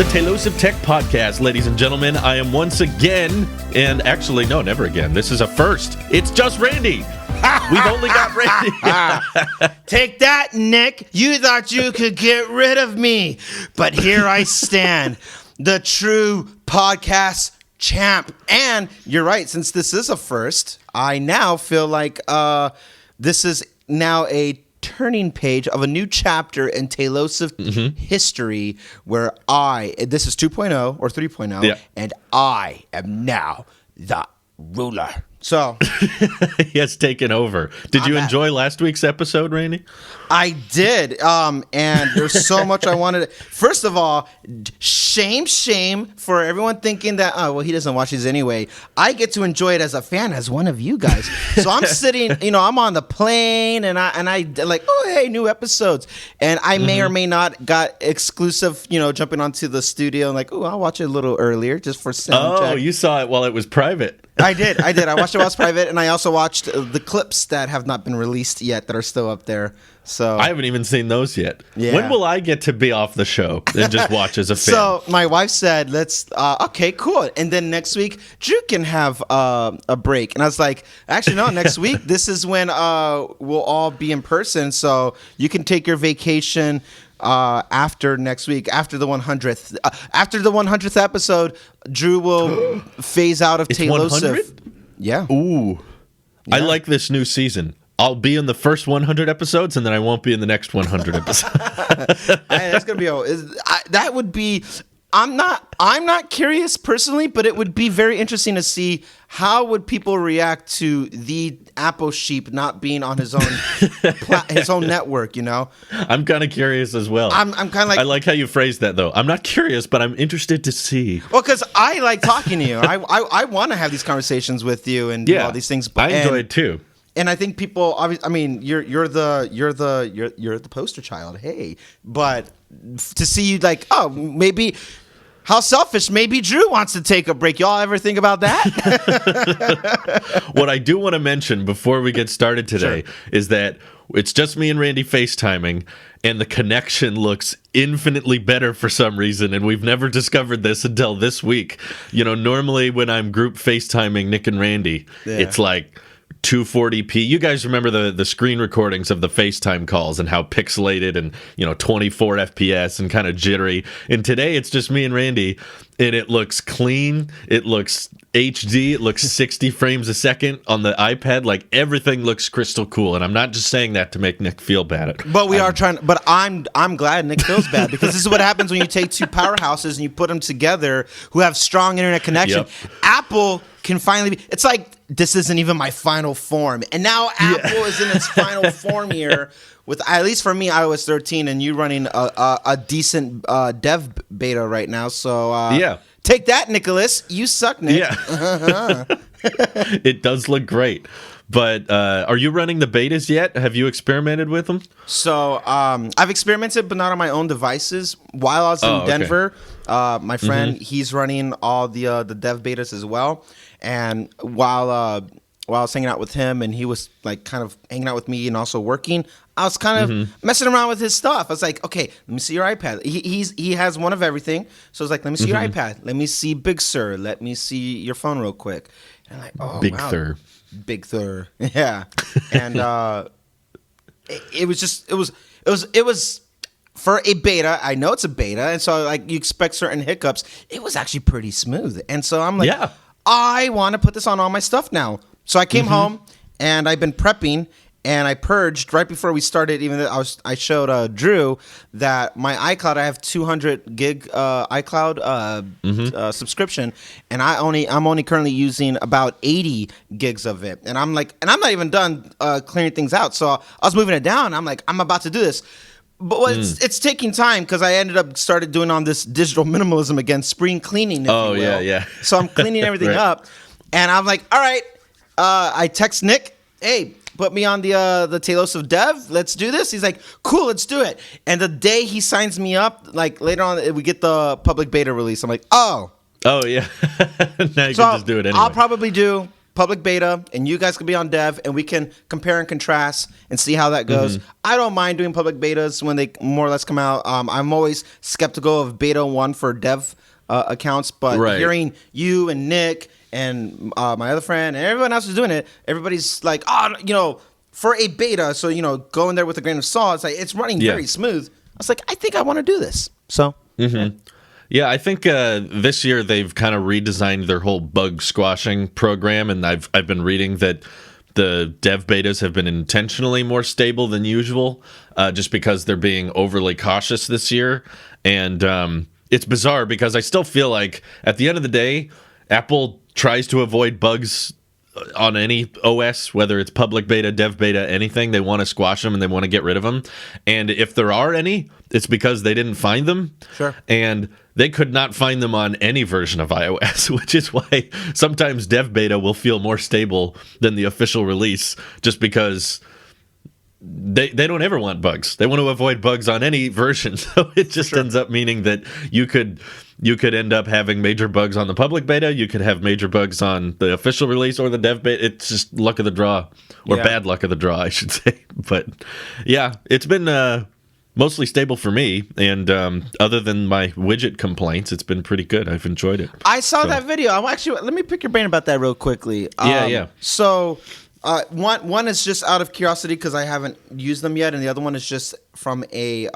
the Tailosive Tech Podcast, ladies and gentlemen. I am once again, and actually, no, never again. This is a first. It's just Randy. We've only got Randy. Take that, Nick. You thought you could get rid of me, but here I stand, the true podcast champ. And you're right, since this is a first, I now feel like this is now a turning page of a new chapter in Tailosive history where this is 2.0 or 3.0, yeah. And I am now the ruler. So he has taken over. Did you enjoy last week's episode, Randy? I did. And there's so much I wanted. First of all, shame for everyone thinking that, oh, well, he doesn't watch these anyway. I get to enjoy it as a fan, as one of you guys. So I'm sitting, I'm on the plane and I like, oh, hey, new episodes. And I may or may not got exclusive, jumping onto the studio and like, oh, I'll watch it a little earlier just for sound check. Oh, you saw it while it was private. I did. I watched it while it was private, and I also watched the clips that have not been released yet that are still up there. So I haven't even seen those yet. Yeah. When will I get to be off the show and just watch as a fan? So my wife said, let's, okay, cool. And then next week, Drew can have a break. And I was like, actually, no, next week, this is when we'll all be in person. So you can take your vacation after next week, after the 100th. After the 100th episode, Drew will phase out of Tailosive. Yeah. Ooh. Yeah. I like this new season. I'll be in the first 100 episodes, and then I won't be in the next 100 episodes. That's gonna be. That would be. I'm not curious personally, but it would be very interesting to see how would people react to the Apple sheep not being on his own network. I'm kind of curious as well. I'm kind of like. I like how you phrased that though. I'm not curious, but I'm interested to see. Well, because I like talking to you. I want to have these conversations with you and do all these things. I enjoy it too. And I think people, I mean, you're the poster child. Hey, but to see you like, oh, maybe how selfish. Maybe Drew wants to take a break. Y'all ever think about that? What I do want to mention before we get started today is that it's just me and Randy FaceTiming, and the connection looks infinitely better for some reason, and we've never discovered this until this week. Normally when I'm group FaceTiming Nick and Randy, it's like 240p. You guys remember the screen recordings of the FaceTime calls and how pixelated and 24 FPS and kind of jittery. And today it's just me and Randy, and it looks clean. It looks HD. It looks 60 frames a second on the iPad. Like everything looks crystal cool. And I'm not just saying that to make Nick feel bad. But we are trying. But I'm glad Nick feels bad because this is what happens when you take two powerhouses and you put them together who have strong internet connection. Yep. Apple can finally be. It's like this isn't even my final form, and now Apple is in its final form here. With at least for me, iOS 13, and you running a decent dev beta right now. So take that, Nicholas. You suck, Nick. Yeah, it does look great. But are you running the betas yet? Have you experimented with them? So I've experimented, but not on my own devices. While I was in Denver, my friend he's running all the dev betas as well. And while I was hanging out with him, and he was like kind of hanging out with me and also working, I was kind of messing around with his stuff. I was like, okay, let me see your iPad. He has one of everything. So I was like, let me see your iPad. Let me see Big Sur. Let me see your phone real quick. And I'm like, oh, Big Sur. Big Sur. Yeah. And it was for a beta. I know it's a beta, and so like you expect certain hiccups. It was actually pretty smooth. And so I'm like, I want to put this on all my stuff now. So I came home and I've been prepping, and I purged right before we started. Even though I showed Drew that my iCloud, I have 200 gig iCloud subscription, and I'm only currently using about 80 gigs of it. And I'm like, and I'm not even done clearing things out. So I was moving it down. I'm like, I'm about to do this. But it's taking time because I started doing on this digital minimalism again, spring cleaning. If you will. Yeah. So I'm cleaning everything up, and I'm like, all right. I text Nick, hey, put me on the Tailosive dev. Let's do this. He's like, cool, let's do it. And the day he signs me up, like later on, we get the public beta release. I'm like, oh yeah. Now you can just do it anyway. I'll probably do public beta, and you guys can be on dev, and we can compare and contrast and see how that goes. I don't mind doing public betas when they more or less come out. I'm always skeptical of beta 1 for dev accounts, but hearing you and Nick and my other friend and everyone else is doing it, everybody's like, for a beta, so go in there with a grain of salt. It's like it's running very smooth. I was like, I think I want to do this. So yeah, I think this year they've kind of redesigned their whole bug squashing program, and I've been reading that the dev betas have been intentionally more stable than usual, just because they're being overly cautious this year. And it's bizarre because I still feel like at the end of the day, Apple tries to avoid bugs on any OS, whether it's public beta, dev beta, anything. They want to squash them and they want to get rid of them. And if there are any, it's because they didn't find them. Sure. And they could not find them on any version of iOS, which is why sometimes dev beta will feel more stable than the official release, just because they don't ever want bugs. They want to avoid bugs on any version. So it just ends up meaning that you could end up having major bugs on the public beta. You could have major bugs on the official release or the dev beta. It's just luck of the draw, or bad luck of the draw, I should say. But yeah, it's been mostly stable for me. And other than my widget complaints, it's been pretty good. I've enjoyed it. I saw that video. Let me pick your brain about that real quickly. Yeah. So one is just out of curiosity because I haven't used them yet, and the other one is just from a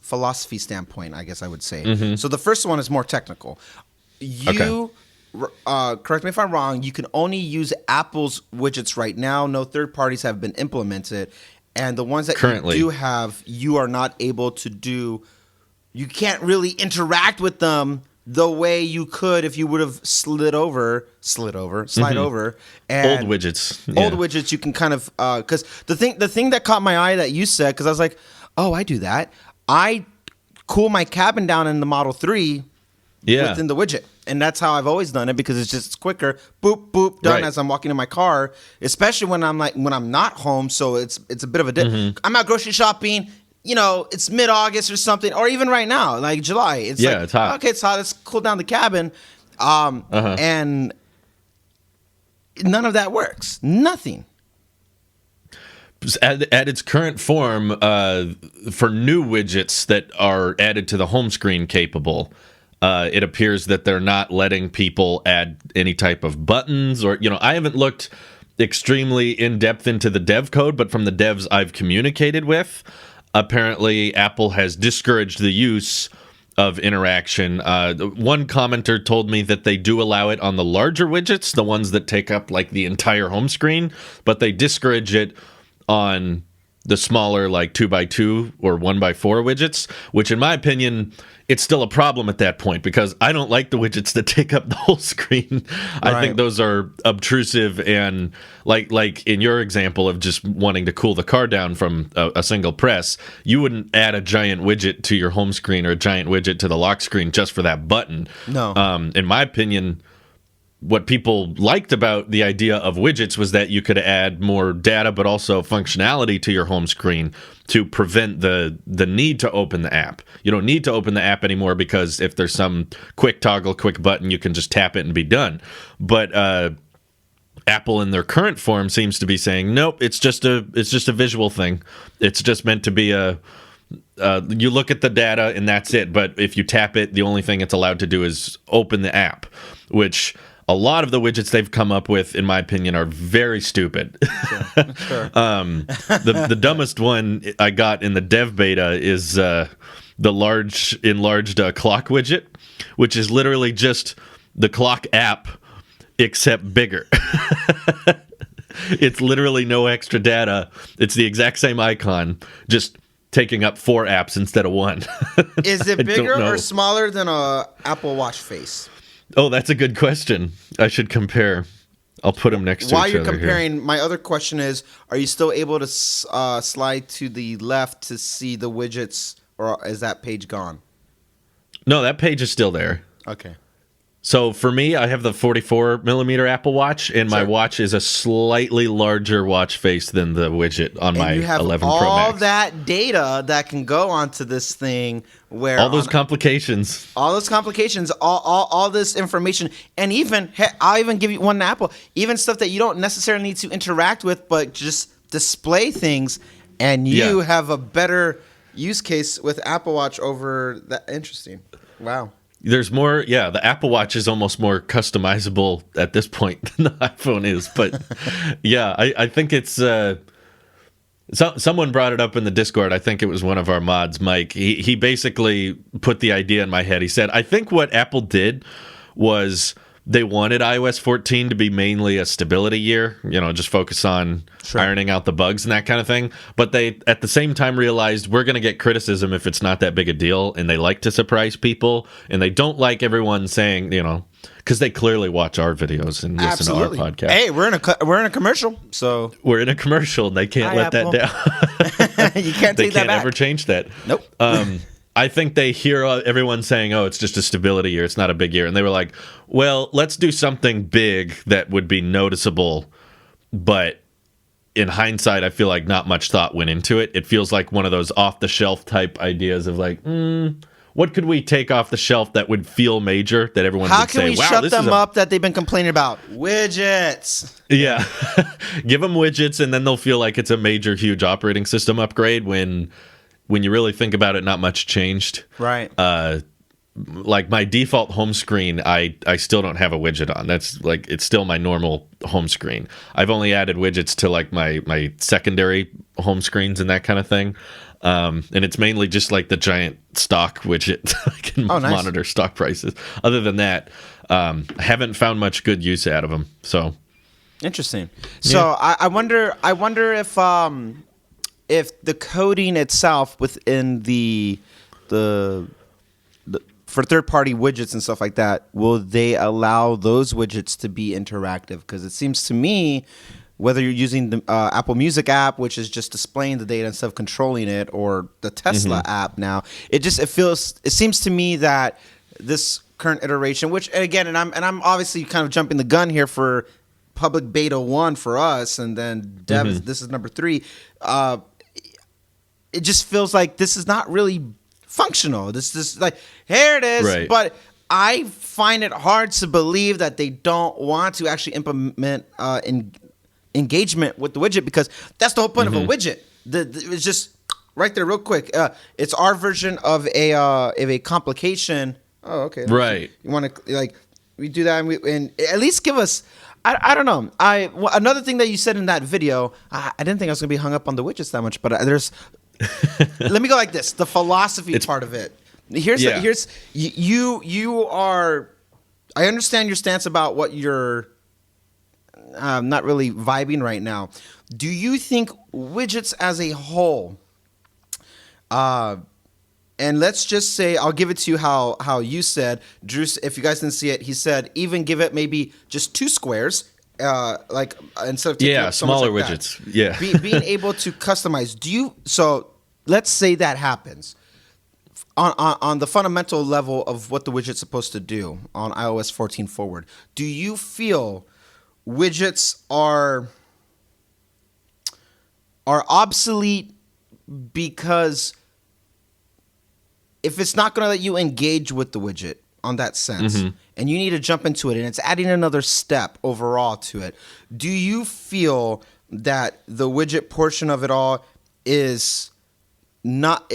philosophy standpoint, I guess I would say. So the first one is more technical. Correct me if I'm wrong, you can only use Apple's widgets right now. No third parties have been implemented. And the ones that currently you do have, you are not able to do. You can't really interact with them the way you could if you would have slide over. And old widgets. Yeah. Old widgets, you can kind of because the thing that caught my eye that you said, because I was like, oh, I do that. I cool my cabin down in the Model 3 within the widget. And that's how I've always done it, because it's quicker. Boop, boop, done as I'm walking in my car, especially when I'm not home. So it's a bit of a dip. I'm out grocery shopping. It's mid-August or something, or even right now, like July. It's it's hot. Okay, it's hot. Let's cool down the cabin. And none of that works. Nothing. At its current form, for new widgets that are added to the home screen capable, it appears that they're not letting people add any type of buttons or, I haven't looked extremely in-depth into the dev code, but from the devs I've communicated with, apparently Apple has discouraged the use of interaction. One commenter told me that they do allow it on the larger widgets, the ones that take up like the entire home screen, but they discourage it on the smaller like 2x2 or 1x4 widgets, which in my opinion, it's still a problem at that point, because I don't like the widgets that take up the whole screen. I think those are obtrusive, and like in your example of just wanting to cool the car down from a single press, you wouldn't add a giant widget to your home screen or a giant widget to the lock screen just for that button. No. In my opinion, what people liked about the idea of widgets was that you could add more data, but also functionality to your home screen to prevent the need to open the app. You don't need to open the app anymore, because if there's some quick toggle, quick button, you can just tap it and be done. But Apple in their current form seems to be saying, nope, it's just a visual thing. It's just meant to be you look at the data and that's it. But if you tap it, the only thing it's allowed to do is open the app, which a lot of the widgets they've come up with, in my opinion, are very stupid. Sure. The dumbest one I got in the dev beta is the enlarged clock widget, which is literally just the clock app, except bigger. It's literally no extra data. It's the exact same icon, just taking up 4 apps instead of 1. Is it bigger or smaller than a Apple Watch face? Oh, that's a good question. I should compare. I'll put them next to each other. While you're comparing, my other question is, are you still able to slide to the left to see the widgets, or is that page gone? No, that page is still there. Okay. So for me, I have the 44 millimeter Apple Watch, and my watch is a slightly larger watch face than the widget on my 11 Pro Max. All that data that can go onto this thing, where all those complications, all this information, and even I'll even give you one example, even stuff that you don't necessarily need to interact with, but just display things, and you have a better use case with Apple Watch over that. Interesting. Wow. There's more, the Apple Watch is almost more customizable at this point than the iPhone is. But I think it's someone brought it up in the Discord. I think it was one of our mods, Mike. He basically put the idea in my head. He said, I think what Apple did was they wanted iOS 14 to be mainly a stability year, just focus on ironing out the bugs and that kind of thing. But they, at the same time, realized we're going to get criticism if it's not that big a deal. And they like to surprise people. And they don't like everyone saying, because they clearly watch our videos and listen to our podcast. Hey, we're in a commercial. So we're in a commercial and they can't let Apple. that down. You can't take that back. They can't ever change that. Nope. I think they hear everyone saying, oh, it's just a stability year. It's not a big year. And they were like, well, let's do something big that would be noticeable. But in hindsight, I feel like not much thought went into it. It feels like one of those off-the-shelf type ideas of like, what could we take off the shelf that would feel major, that everyone would say, wow, this is How can we shut them up that they've been complaining about? Widgets. Yeah. Give them widgets, and then they'll feel like it's a major, huge operating system upgrade when you really think about it, not much changed. Right. Like my default home screen, I still don't have a widget on. That's like, it's still my normal home screen. I've only added widgets to like my secondary home screens and that kind of thing. And it's mainly just like the giant stock widget. I can monitor stock prices. Other than that, I haven't found much good use out of them. So interesting. So I wonder if the coding itself within the for third-party widgets and stuff like that, will they allow those widgets to be interactive? Because it seems to me, whether you're using the Apple Music app, which is just displaying the data instead of controlling it, or the Tesla app now, it seems to me that this current iteration, which again, and I'm obviously kind of jumping the gun here for public beta 1 for us, and then dev, this is number 3. It just feels like this is not really functional. This is like, here it is. Right. But I find it hard to believe that they don't want to actually implement engagement with the widget, because that's the whole point of a widget. It's just right there real quick. It's our version of a complication. Oh, okay. Right. You want to, like, we do that and at least give us, I don't know. Another thing that you said in that video, I didn't think I was going to be hung up on the widgets that much, but there's, let me go like this. The philosophy part of it. Here's you are, I understand your stance about what you're not really vibing right now. Do you think widgets as a whole, and let's just say, I'll give it to you how you said, Drew, if you guys didn't see it, he said, even give it maybe just 2 squares, like instead of taking up so smaller much like widgets. That. Yeah. Being able to customize. So let's say that happens. On the fundamental level of what the widget's supposed to do on iOS 14 forward, do you feel widgets are obsolete because if it's not going to let you engage with the widget on that sense, and you need to jump into it, and it's adding another step overall to it, do you feel that the widget portion of it all is not,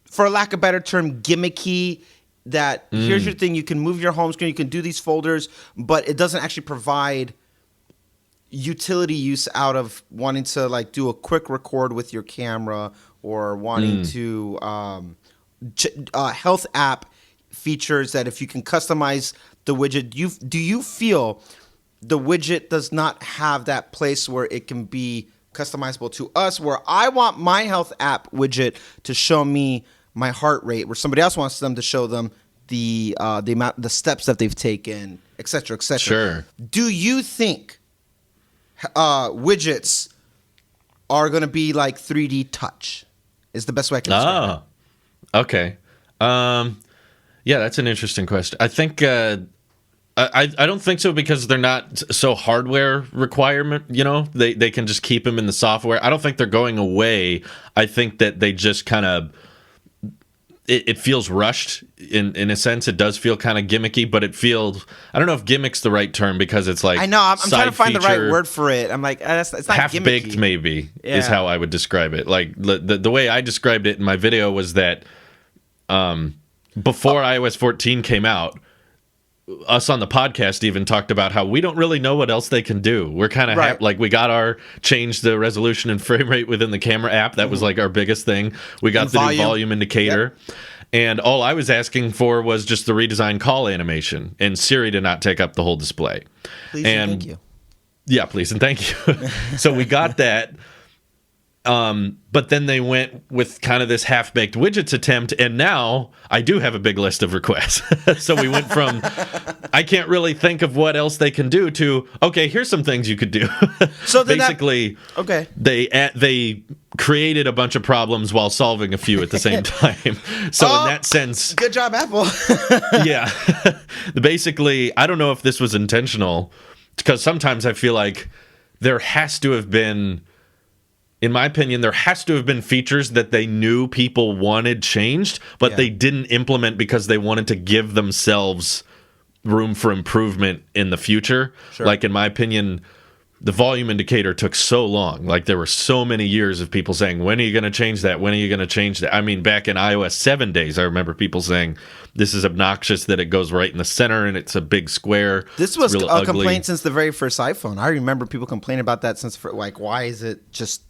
for lack of a better term, gimmicky? That here's your thing, you can move your home screen, you can do these folders, but it doesn't actually provide utility use out of wanting to like do a quick record with your camera, or wanting to health app features that if you can customize the widget, do you feel the widget does not have that place where it can be customizable to us, where I want my health app widget to show me my heart rate, where somebody else wants them to show them the amount, the steps that they've taken, et cetera, et cetera. Sure. Do you think widgets are going to be like 3D touch? Is the best way I can describe it. Okay. Yeah, that's an interesting question. I think I don't think so because they're not so hardware requirement. They can just keep them in the software. I don't think they're going away. I think that they just kind of it feels rushed in a sense. It does feel kind of gimmicky, but it feels, I don't know if gimmick's the right term because it's like, I know, I'm trying to find the right word for it. I'm like, it's not half-baked gimmicky. Maybe is how I would describe it. Like the way I described it in my video was that before iOS 14 came out, us on the podcast even talked about how we don't really know what else they can do. We're kind of like we got our change the resolution and frame rate within the camera app. That was like our biggest thing. We got the new volume indicator. Yep. And all I was asking for was just the redesigned call animation and Siri to not take up the whole display. Please and thank you. Yeah, please and thank you. So we got that. But then they went with kind of this half-baked widgets attempt, and now I do have a big list of requests. So we went from, I can't really think of what else they can do to, okay, here's some things you could do. So basically, they created a bunch of problems while solving a few at the same time. So in that sense, good job, Apple. Yeah. Basically, I don't know if this was intentional, because sometimes I feel like there has to have been, in my opinion, there has to have been features that they knew people wanted changed, but they didn't implement because they wanted to give themselves room for improvement in the future. Sure. Like, in my opinion, the volume indicator took so long. Like, there were so many years of people saying, when are you going to change that? When are you going to change that? I mean, back in iOS 7 days, I remember people saying, this is obnoxious that it goes right in the center and it's a big square. This was a complaint since the very first iPhone. I remember people complaining about that since, like, why is it just...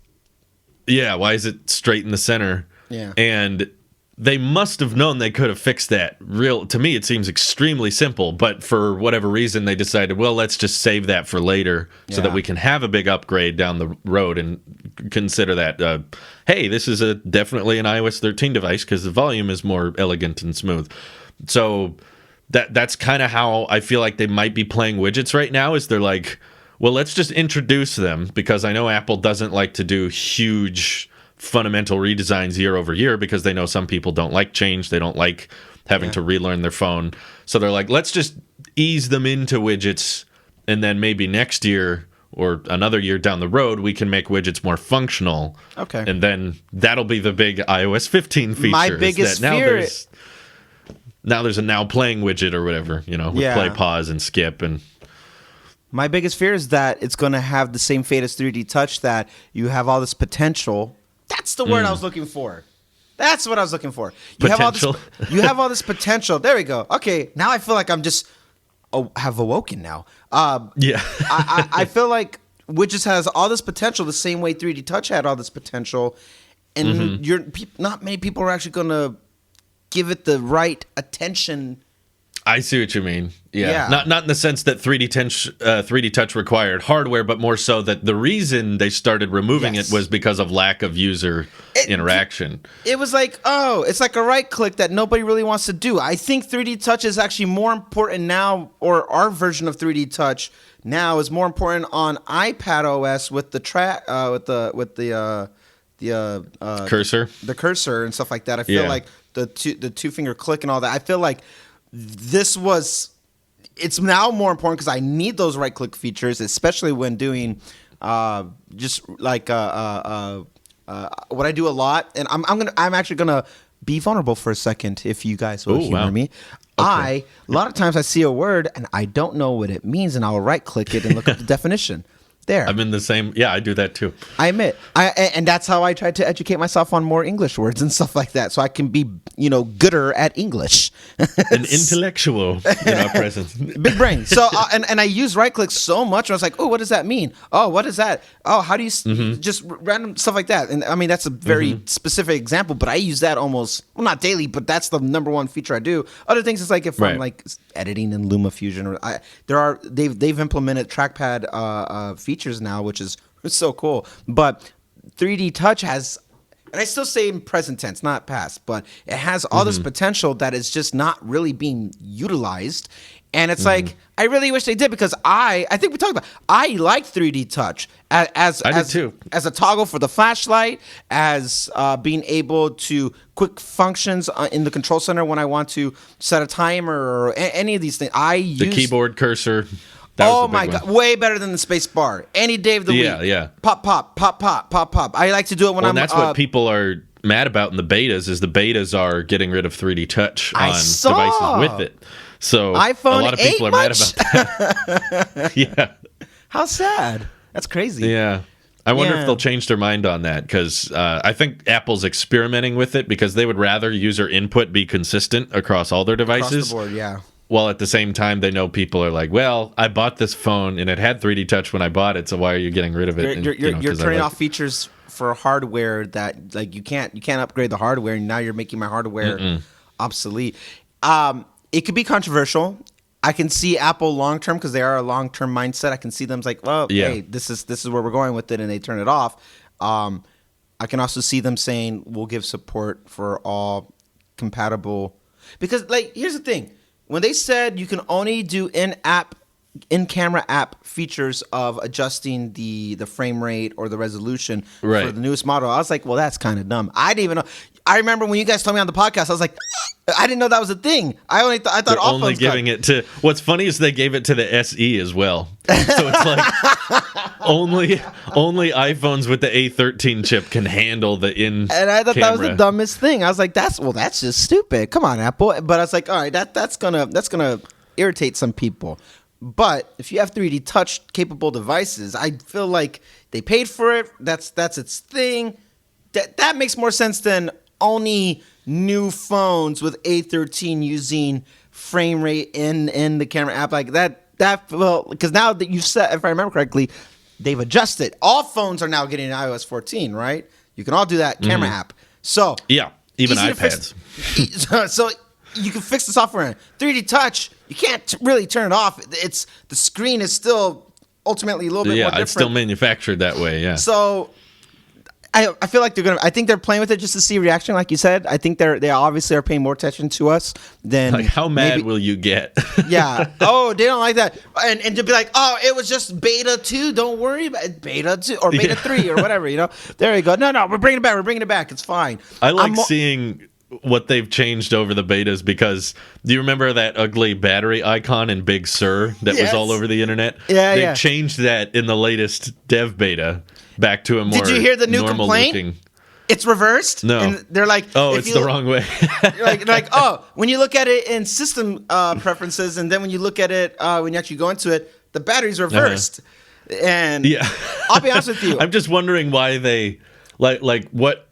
Yeah, why is it straight in the center? Yeah. And they must have known they could have fixed that. To me, it seems extremely simple, but for whatever reason, they decided, well, let's just save that for later so that we can have a big upgrade down the road and consider that, hey, this is definitely an iOS 13 device because the volume is more elegant and smooth. So that's kind of how I feel like they might be playing widgets right now, is they're like, well, let's just introduce them, because I know Apple doesn't like to do huge fundamental redesigns year over year because they know some people don't like change. They don't like having to relearn their phone. So they're like, let's just ease them into widgets, and then maybe next year or another year down the road, we can make widgets more functional. Okay. And then that'll be the big iOS 15 feature. My biggest fear... Now there's a now playing widget or whatever, with play, pause, and skip and... My biggest fear is that it's going to have the same fate as 3D Touch, that you have all this potential. That's the word I was looking for. That's what I was looking for. You have all this potential. There we go. Okay, now I feel like I'm just have awoken now. I feel like Widgets has all this potential the same way 3D Touch had all this potential, and not many people are actually going to give it the right attention. I see what you mean. Yeah. Not in the sense that 3D Touch required hardware, but more so that the reason they started removing it was because of lack of user interaction. It was like, it's like a right click that nobody really wants to do. I think 3D Touch is actually more important now, or our version of 3D Touch now is more important on iPad OS with the cursor, the cursor and stuff like that. I feel like the two finger click and all that. I feel like it's now more important because I need those right click features, especially when doing just like what I do a lot. And I'm actually gonna be vulnerable for a second, if you guys will humor me. Okay. A lot of times I see a word and I don't know what it means, and I'll right click it and look up the definition. There. I'm in the same. Yeah, I do that too. I admit. And that's how I try to educate myself on more English words and stuff like that, so I can be, gooder at English. An intellectual in our presence. Big brain. So, and I use right click so much. I was like, oh, what does that mean? Oh, what is that? Oh, how do you just random stuff like that? And I mean, that's a very specific example, but I use that almost, well, not daily, but that's the number one feature I do. Other things is like if I'm like editing in LumaFusion, or they've implemented trackpad features now, which is so cool. But 3D Touch has and I still say in present tense, not past, but it has all this potential that is just not really being utilized. And it's like, I really wish they did, because I think we talked about, I like 3D touch as a toggle for the flashlight, as being able to quick functions in the control center when I want to set a timer or any of these things. The keyboard cursor. Oh my God, way better than the space bar. Any day of the week. Yeah. Pop, pop, pop, pop, pop, pop. I like to do it when I'm... And that's what people are mad about in the betas, is the betas are getting rid of 3D touch on devices with it. So iPhone a lot of people are mad about that. Yeah. How sad. That's crazy. Yeah. I wonder if they'll change their mind on that, because I think Apple's experimenting with it because they would rather user input be consistent across all their devices. Across the board, yeah. While at the same time, they know people are like, well, I bought this phone and it had 3D touch when I bought it, so why are you getting rid of it? You're turning off features for hardware that, like, you can't upgrade the hardware, and now you're making my hardware obsolete. It could be controversial. I can see Apple long term, because they are a long term mindset. I can see them like, well, hey, this is where we're going with it, and they turn it off. I can also see them saying we'll give support for all compatible, because, like, here's the thing. When they said you can only do in-camera app features of adjusting the frame rate or the resolution for the newest model, I was like, well, that's kind of dumb. I didn't even know. I remember when you guys told me on the podcast, I was like, I didn't know that was a thing. I thought they're all only giving it to. What's funny is they gave it to the SE as well. So it's like only iPhones with the A13 chip can handle the in. And I thought that was the dumbest thing. I was like, that's just stupid. Come on, Apple. But I was like, all right, that's gonna irritate some people. But if you have 3D touch capable devices, I feel like they paid for it. That's its thing. That makes more sense than only new phones with A13 using frame rate in the camera app like that. Well, because now that you've said, if I remember correctly, they've adjusted. All phones are now getting iOS 14, right? You can all do that camera app. So yeah, even iPads. So you can fix the software. 3D touch, you can't really turn it off. It's the screen is still ultimately a little bit more different. It's still manufactured that way. Yeah. So I feel like they're gonna. I think they're playing with it just to see reaction, like you said. I think they obviously are paying more attention to us than. Like, how mad will you get? Yeah. Oh, they don't like that, and to be like, oh, it was just beta 2. Don't worry about it. Beta 2 or beta 3 or whatever. You know. There you go. No, we're bringing it back. We're bringing it back. It's fine. I like seeing what they've changed over the betas, because do you remember that ugly battery icon in Big Sur that was all over the internet? Yeah, They've changed that in the latest dev beta back to a more Did you hear the new complaint? Looking. It's reversed. No. And they're like, oh, it's the wrong way. like, oh, when you look at it in system preferences, and then when you look at it when you actually go into it, the battery's reversed. And I'll be honest with you. I'm just wondering why they like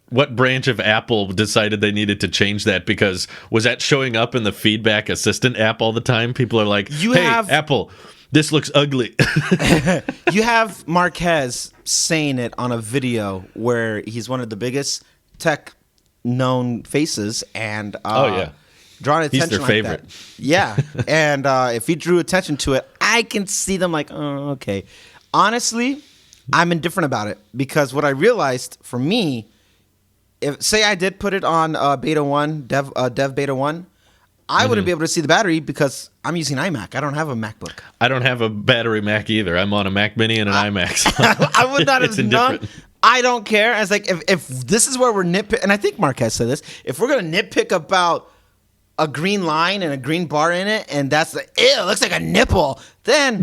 what branch of Apple decided they needed to change that, because was that showing up in the feedback assistant app all the time? People are like, Apple, this looks ugly. You have Marquez saying it on a video where he's one of the biggest tech known faces, and drawing attention. He's their favorite. That. Yeah, and if he drew attention to it, I can see them like, oh, okay. Honestly, I'm indifferent about it, because what I realized for me, if say I did put it on beta 1, dev beta 1, I wouldn't be able to see the battery because I'm using iMac. I don't have a MacBook. I don't have a battery Mac either. I'm on a Mac Mini and an iMac. So I would not have known. I don't care. I was like, if this is where we're nitpick, and I think Marquez said this, if we're going to nitpick about a green line and a green bar in it, and that's ew, it looks like a nipple, then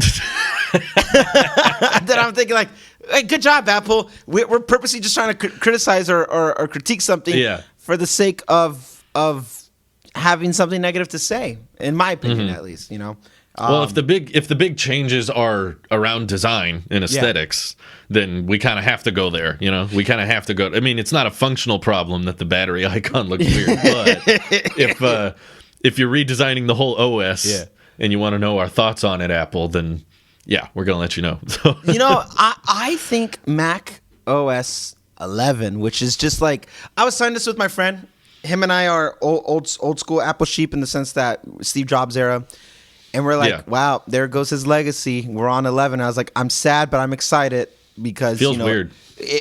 then I'm thinking like, hey, good job, Apple. We're purposely just trying to criticize or critique something for the sake of having something negative to say, in my opinion, at least, you know. Well, if the big changes are around design and aesthetics, then we kind of have to go there. You know, we kind of have to go. I mean, it's not a functional problem that the battery icon looks weird, but if you're redesigning the whole OS and you want to know our thoughts on it, Apple, then we're gonna let you know. You know, I think Mac OS 11, which is just like, I was signing this with my friend. Him and I are old school Apple sheep in the sense that Steve Jobs era. And we're like, wow, there goes his legacy. We're on 11. I was like, I'm sad, but I'm excited. because feels weird.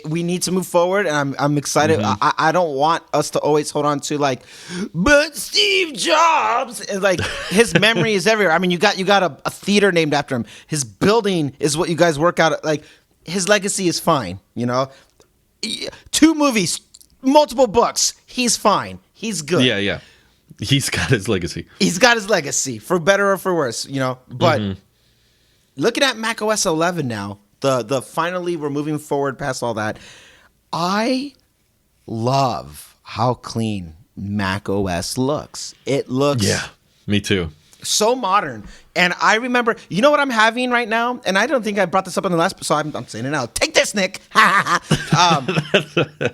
We need to move forward, and I'm excited. I don't want us to always hold on to like, but Steve Jobs, and like his memory is everywhere. I mean, you got a theater named after him. His building is what you guys work out. Like his legacy is fine. 2 movies, multiple books. He's fine. He's good. Yeah. He's got his legacy. He's got his legacy, for better or for worse. But looking at Mac OS 11 now. The finally we're moving forward past all that. I love how clean Mac OS looks. It looks me too. So modern. And I remember, you know what I'm having right now? And I don't think I brought this up in the last, so I'm saying it now. Take this, Nick. I'm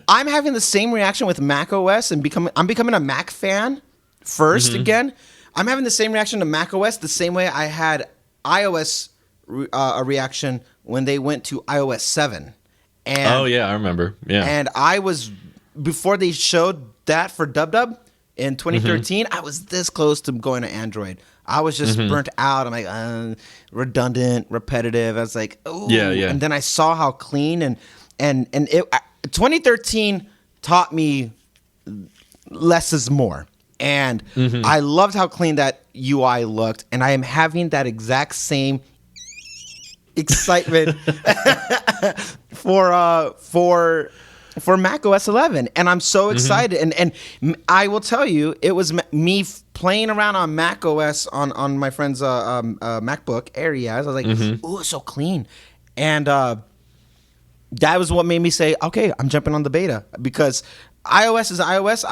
having the same reaction with Mac OS, and I'm becoming a Mac fan first again. I'm having the same reaction to Mac OS the same way I had iOS a reaction when they went to iOS 7. And, I remember. Yeah. And I was, before they showed that for Dub in 2013, I was this close to going to Android. I was just burnt out. I'm like, redundant, repetitive. I was like, oh. Yeah. And then I saw how clean and 2013 taught me less is more. And I loved how clean that UI looked. And I am having that exact same excitement for Mac OS 11, and I'm so excited. And I will tell you, it was me playing around on Mac OS on my friend's MacBook Air. I was like, "Ooh, it's so clean," and that was what made me say, "Okay, I'm jumping on the beta," because iOS is iOS.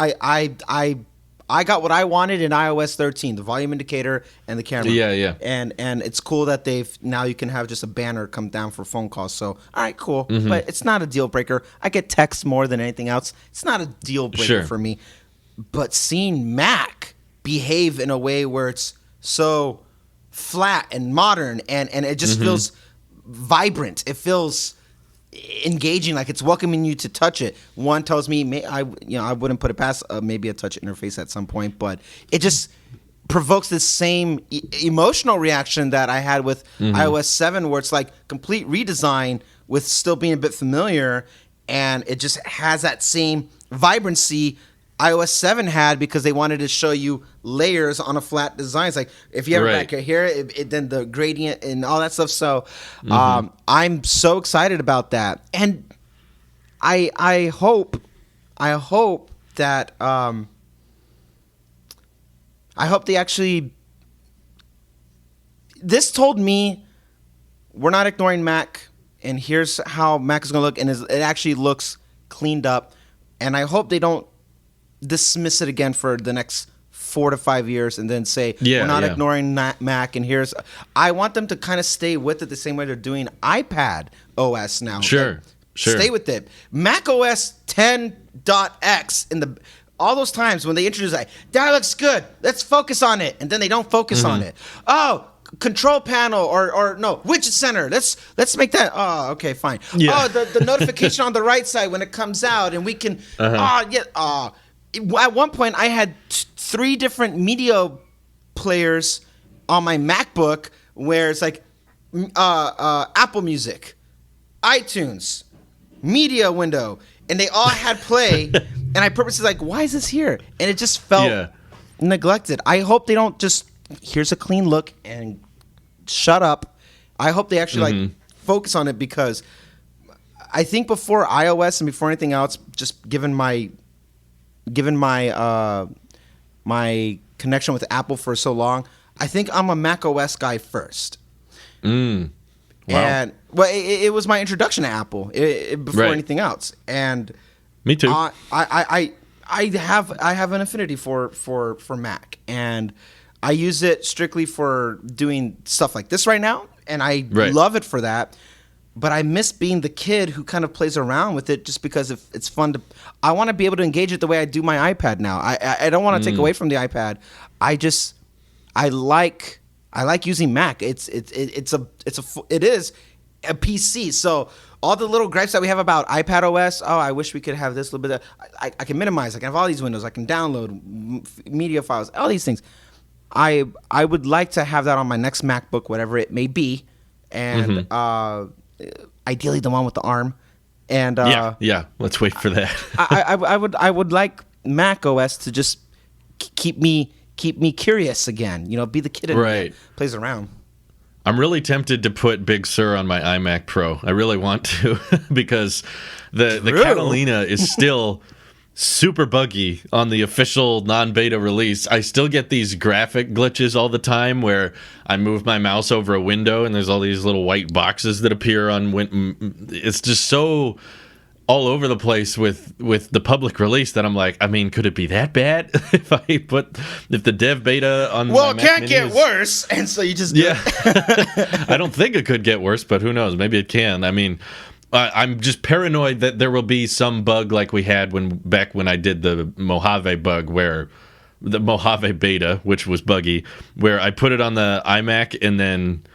I got what I wanted in iOS 13, the volume indicator and the camera. Yeah. And it's cool that now you can have just a banner come down for phone calls. So, all right, cool. But it's not a deal breaker. I get text more than anything else. It's not a deal breaker for me. But seeing Mac behave in a way where it's so flat and modern and it just feels vibrant. It feels engaging, like it's welcoming you to touch it. One tells me I wouldn't put it past maybe a touch interface at some point, but it just provokes this same emotional reaction that I had with iOS 7, where it's like complete redesign with still being a bit familiar, and it just has that same vibrancy iOS 7 had, because they wanted to show you layers on a flat design. It's like, if you ever back here, then the gradient and all that stuff. So I'm so excited about that. And I hope that they actually, this told me we're not ignoring Mac, and here's how Mac is going to look, and it actually looks cleaned up. And I hope they don't dismiss it again for the next 4 to 5 years and then say, we're not ignoring Mac, and I want them to kind of stay with it the same way they're doing iPad OS now. Sure. Stay with it. Mac OS 10.x all those times when they introduce that looks good, let's focus on it, and then they don't focus on it. Oh, control panel or no, widget center. Let's make that. Oh, okay, fine. Yeah. Oh, the notification on the right side when it comes out, and we can. At one point, I had 3 different media players on my MacBook, where it's like Apple Music, iTunes, media window, and they all had play. And I purposely like, why is this here? And it just felt neglected. I hope they don't just, here's a clean look and shut up. I hope they actually focus on it, because I think before iOS and before anything else, just given my my connection with Apple for so long, I think I'm a Mac OS guy first. Wow. And it was my introduction to Apple before anything else. And me too. I have an affinity for Mac, and I use it strictly for doing stuff like this right now, and I love it for that. But I miss being the kid who kind of plays around with it just because it's fun to. I want to be able to engage it the way I do my iPad now. I don't want to take away from the iPad. I like using Mac. It is a PC. So all the little gripes that we have about iPad OS, I wish we could have this little bit. I can minimize. I can have all these windows. I can download media files. All these things. I would like to have that on my next MacBook, whatever it may be, and ideally the one with the arm. And yeah. Let's wait for that. I would like Mac OS to just keep me curious again. You know, be the kid in me that plays around. I'm really tempted to put Big Sur on my iMac Pro. I really want to because the Catalina is still super buggy on the official non-beta release. I still get these graphic glitches all the time where I move my mouse over a window and there's all these little white boxes that appear on. It's just so all over the place with the public release that I'm like, I mean, could it be that bad if the dev beta on well, my it can't get worse, and so you just do it. I don't think it could get worse, but who knows? Maybe it can. I mean, I'm just paranoid that there will be some bug like we had back when I did the Mojave bug, where the Mojave beta, which was buggy, where I put it on the iMac and then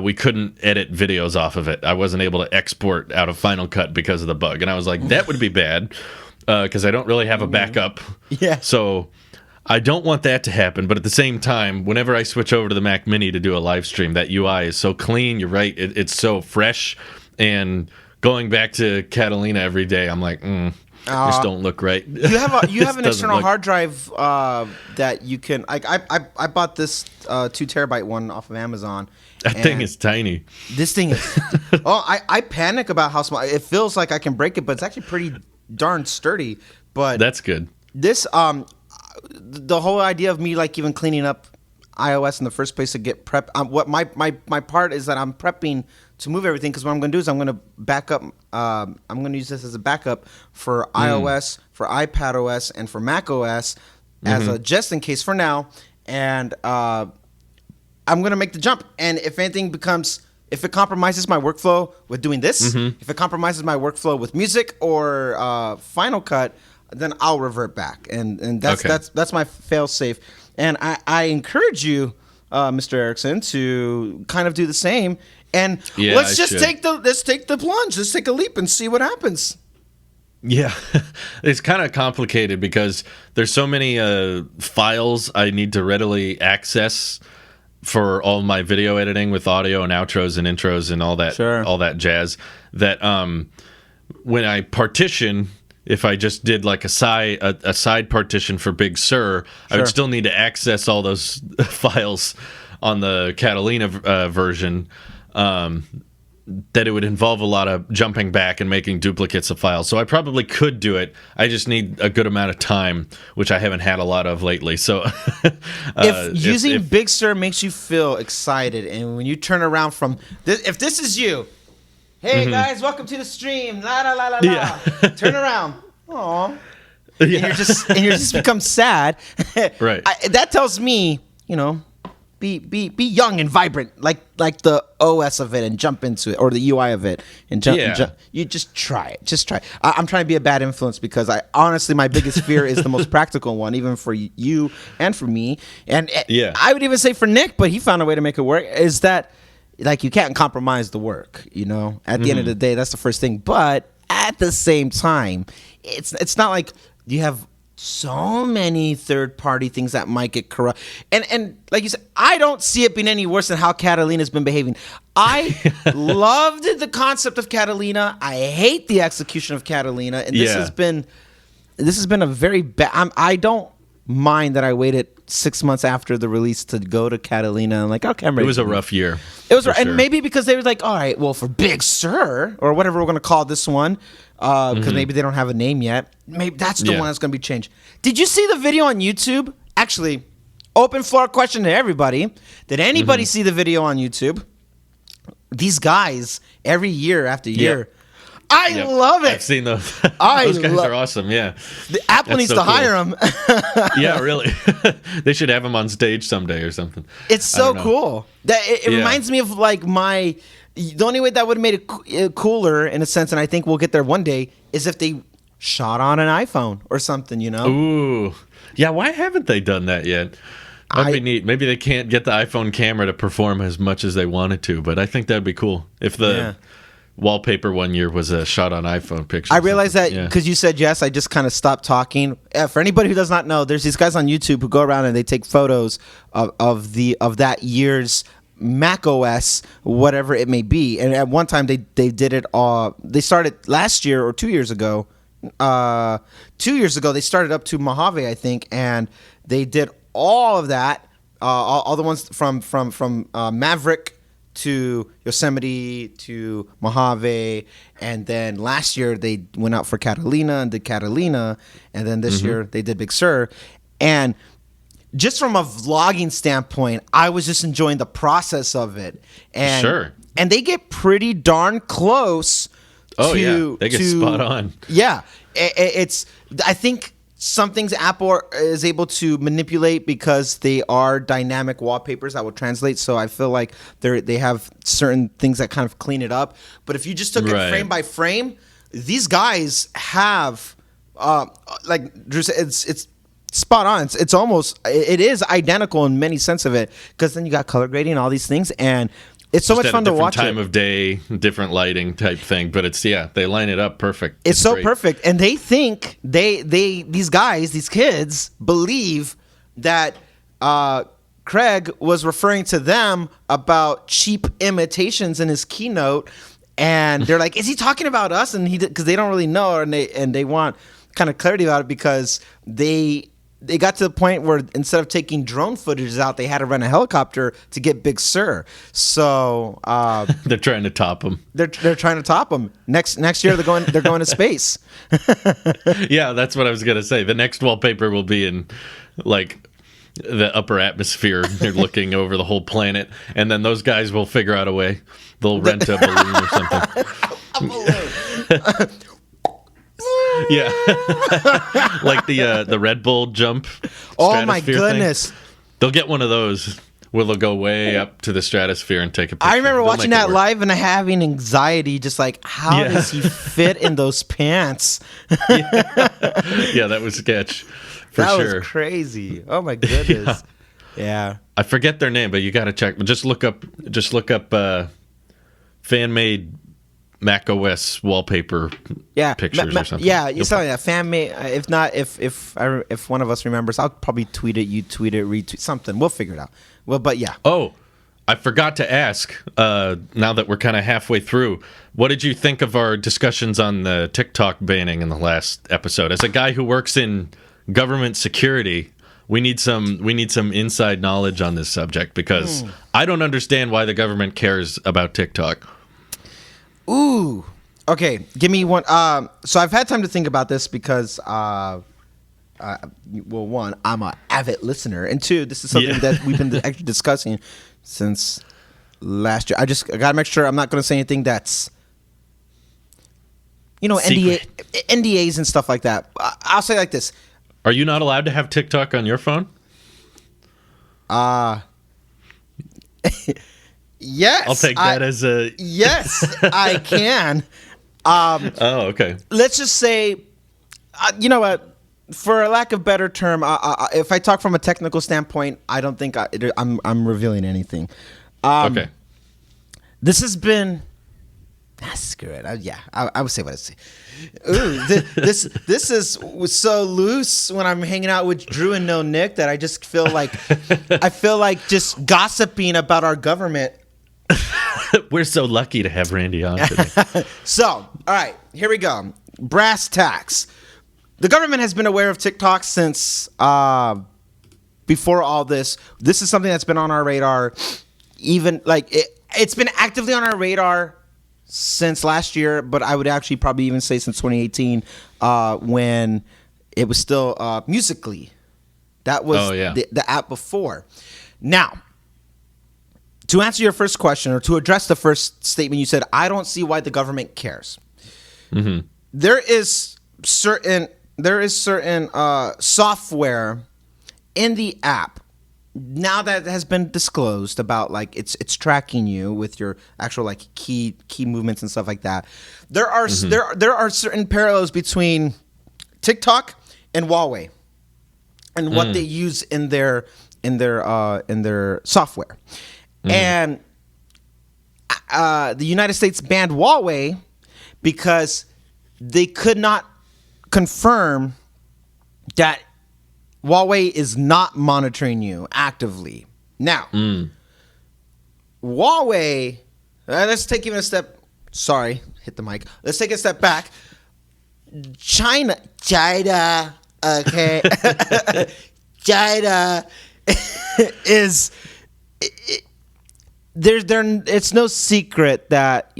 we couldn't edit videos off of it. I wasn't able to export out of Final Cut because of the bug. And I was like, that would be bad because I don't really have a backup. Yeah. So I don't want that to happen. But at the same time, whenever I switch over to the Mac Mini to do a live stream, that UI is so clean. You're right. It's so fresh. And going back to Catalina every day, I'm like, this don't look right. You have an external hard drive that you can. I bought this 2 terabyte one off of Amazon. That thing is tiny. This thing is. I panic about how small it feels. Like I can break it, but it's actually pretty darn sturdy. But that's good. This the whole idea of me like even cleaning up iOS in the first place to get prep. What my part is that I'm prepping to move everything, because what I'm going to do is I'm going to back up. I'm going to use this as a backup for iOS, for iPad OS, and for Mac OS as a just in case for now. And I'm going to make the jump. And if it compromises my workflow with doing this, if it compromises my workflow with music or Final Cut, then I'll revert back. And that's my fail safe. And I encourage you, Mr. Erickson, to kind of do the same. And let's take the plunge. Let's take a leap and see what happens. Yeah, it's kind of complicated because there's so many files I need to readily access for all my video editing with audio and outros and intros and all that jazz. That when I partition, if I just did like a side partition for Big Sur, I would still need to access all those files on the Catalina version. That it would involve a lot of jumping back and making duplicates of files. So I probably could do it. I just need a good amount of time, which I haven't had a lot of lately. So if using Big Sur makes you feel excited, and when you turn around from this, if this is you, hey guys, welcome to the stream, la la la la la, turn around, aw, and you just become sad. Right. That tells me, Be young and vibrant, like the OS of it, and jump into it, or the UI of it, and jump. You just try it. Just try it. I'm trying to be a bad influence because honestly, my biggest fear is the most practical one, even for you and for me. And I would even say for Nick, but he found a way to make it work. Is that like you can't compromise the work? At the end of the day, that's the first thing. But at the same time, it's not like you have so many third-party things that might get corrupt. And like you said, I don't see it being any worse than how Catalina's been behaving. I loved the concept of Catalina. I hate the execution of Catalina. And this has been a very bad... I don't mind that I waited 6 months after the release to go to Catalina. I'm like, okay, I'm ready. It was a rough year. It was, and maybe because they were like, all right, well, for Big Sur, or whatever we're going to call this one, because maybe they don't have a name yet. Maybe that's the one that's going to be changed. Did you see the video on YouTube? Actually, open floor question to everybody. Did anybody see the video on YouTube? These guys, every year after year, I love it. I've seen those. Those guys are awesome. Yeah, the Apple needs to hire them. Yeah, really. They should have them on stage someday or something. It's so cool. That it reminds me of like the only way that would have made it cooler in a sense, and I think we'll get there one day, is if they shot on an iPhone or something, Ooh. Yeah, why haven't they done that yet? That'd be neat. Maybe they can't get the iPhone camera to perform as much as they wanted to, but I think that'd be cool. If the wallpaper one year was a shot on iPhone picture. I realized that because you said yes, I just kind of stopped talking. For anybody who does not know, there's these guys on YouTube who go around and they take photos of that year's Mac OS, whatever it may be. And at one time they did it all. They started last year or 2 years ago. 2 years ago they started up to Mojave, I think, and they did all of that. All the ones from Maverick to Yosemite to Mojave, and then last year they went out for Catalina and did Catalina, and then this year they did Big Sur. And just from a vlogging standpoint, I was just enjoying the process of it. And and they get pretty darn close. They get spot on. Yeah, it's. I think some things Apple is able to manipulate because they are dynamic wallpapers that will translate. So I feel like they have certain things that kind of clean it up. But if you just took it frame by frame, these guys have, like Drew said, it's spot on. It's almost, it is identical in many sense of it, because then you got color grading and all these things, and it's so much fun to watch. Time of day, different lighting type thing, but it's they line it up perfect. It's so great. Perfect, and they think these guys, these kids, believe that Craig was referring to them about cheap imitations in his keynote, and they're like, "Is he talking about us?" And because they don't really know, and they want kind of clarity about it, because they got to the point where instead of taking drone footage out, they had to rent a helicopter to get Big Sur. So they're trying to top them. They're trying to top them. Next year they're going to space. Yeah, that's what I was gonna say. The next wallpaper will be in like the upper atmosphere. They're looking over the whole planet, and then those guys will figure out a way. They'll rent a balloon or something. A balloon. Yeah, like the Red Bull jump. Oh my goodness! Thing. They'll get one of those where they'll go way up to the stratosphere and take a picture. I remember watching that live and having anxiety, just like, how does he fit in those pants? Yeah, that was sketch for sure. That was crazy. Oh my goodness! Yeah. I forget their name, but you got to check. Just look up fan made Mac OS wallpaper pictures or something. Yeah, you saw that fan made. If not, if one of us remembers, I'll probably tweet it. You tweet it, retweet something. We'll figure it out. Well, but yeah. Oh, I forgot to ask. Now that we're kind of halfway through, what did you think of our discussions on the TikTok banning in the last episode? As a guy who works in government security, we need some inside knowledge on this subject, because I don't understand why the government cares about TikTok. Ooh. Okay, give me one. So I've had time to think about this because, well, one, I'm an avid listener, and two, this is something that we've been actually discussing since last year. I gotta make sure I'm not going to say anything that's, NDAs and stuff like that. I'll say like this. Are you not allowed to have TikTok on your phone? Yes. I'll take that as a... Yes, I can. Okay. Let's just say, you know what? For a lack of better term, if I talk from a technical standpoint, I don't think I'm revealing anything. Okay. This has been... screw it. I would say what I say. Ooh, this is so loose when I'm hanging out with Drew and No Nick that I just feel like just gossiping about our government. We're so lucky to have Randy on today. So, all right, here we go. Brass tacks. The government has been aware of TikTok since before all this. This is something that's been on our radar. Even like it's been actively on our radar since last year, but I would actually probably even say since 2018, when it was still Musical.ly. That was the app before. Now, to answer your first question, or to address the first statement you said, I don't see why the government cares. Mm-hmm. There is certain software in the app now that has been disclosed about, like, it's tracking you with your actual like key movements and stuff like that. There are there are certain parallels between TikTok and Huawei and what they use in their software. And the United States banned Huawei because they could not confirm that Huawei is not monitoring you actively. Now, Huawei. Let's take even a step. Sorry, hit the mic. Let's take a step back. China. Okay, China is. It's no secret that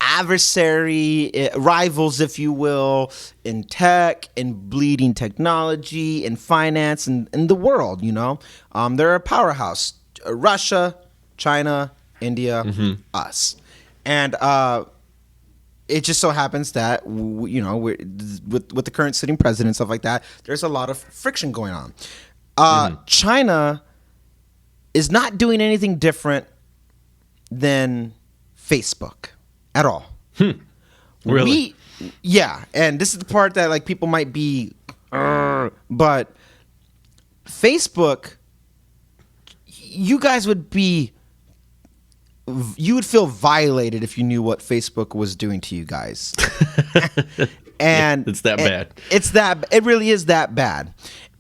adversary rivals, if you will, in tech, in bleeding technology, in finance, and in the world. They're a powerhouse. Russia, China, India, us, and it just so happens that with the current sitting president and stuff like that, there's a lot of friction going on. China is not doing anything different than Facebook at all. Really? And this is the part that people might be, but Facebook, you guys would feel violated if you knew what Facebook was doing to you guys. And it's that bad. It really is that bad.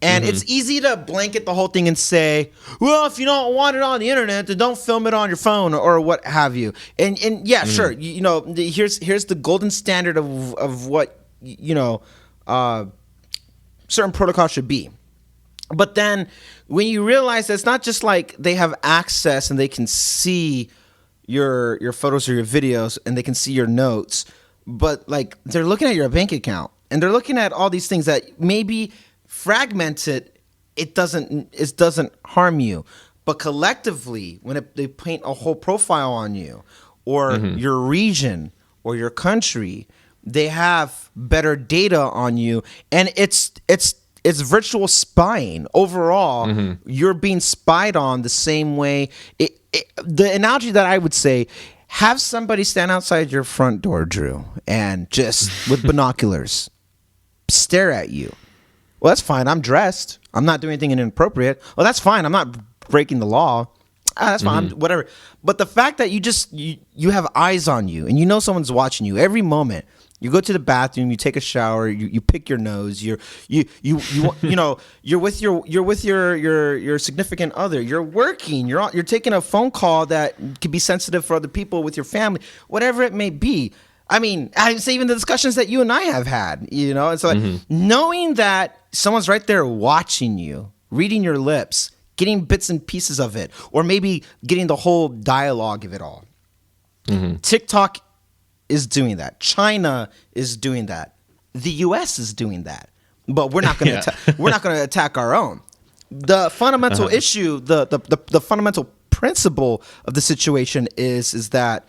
And it's easy to blanket the whole thing and say, well, if you don't want it on the internet, then don't film it on your phone or what have you. And sure, here's the golden standard of what certain protocol should be. But then when you realize that it's not just like they have access and they can see your photos or your videos and they can see your notes, but they're looking at your bank account and they're looking at all these things that maybe fragmented, it doesn't harm you, but collectively, when they paint a whole profile on you, or your region, or your country, they have better data on you, and it's virtual spying. Overall, you're being spied on the same way. The analogy that I would say: have somebody stand outside your front door, Drew, and just with binoculars stare at you. Well, that's fine. I'm dressed. I'm not doing anything inappropriate. Well, that's fine. I'm not breaking the law. That's fine. Whatever. But the fact that you have eyes on you and someone's watching you every moment. You go to the bathroom. You take a shower. You pick your nose. You're with your significant other. You're working. You're taking a phone call that could be sensitive for other people with your family. Whatever it may be. I mean, I say even the discussions that you and I have had, it's like knowing that someone's right there watching you, reading your lips, getting bits and pieces of it, or maybe getting the whole dialogue of it all. TikTok is doing that. China is doing that. The U.S. is doing that. But we're not going to attack our own. The fundamental issue, the fundamental principle of the situation is that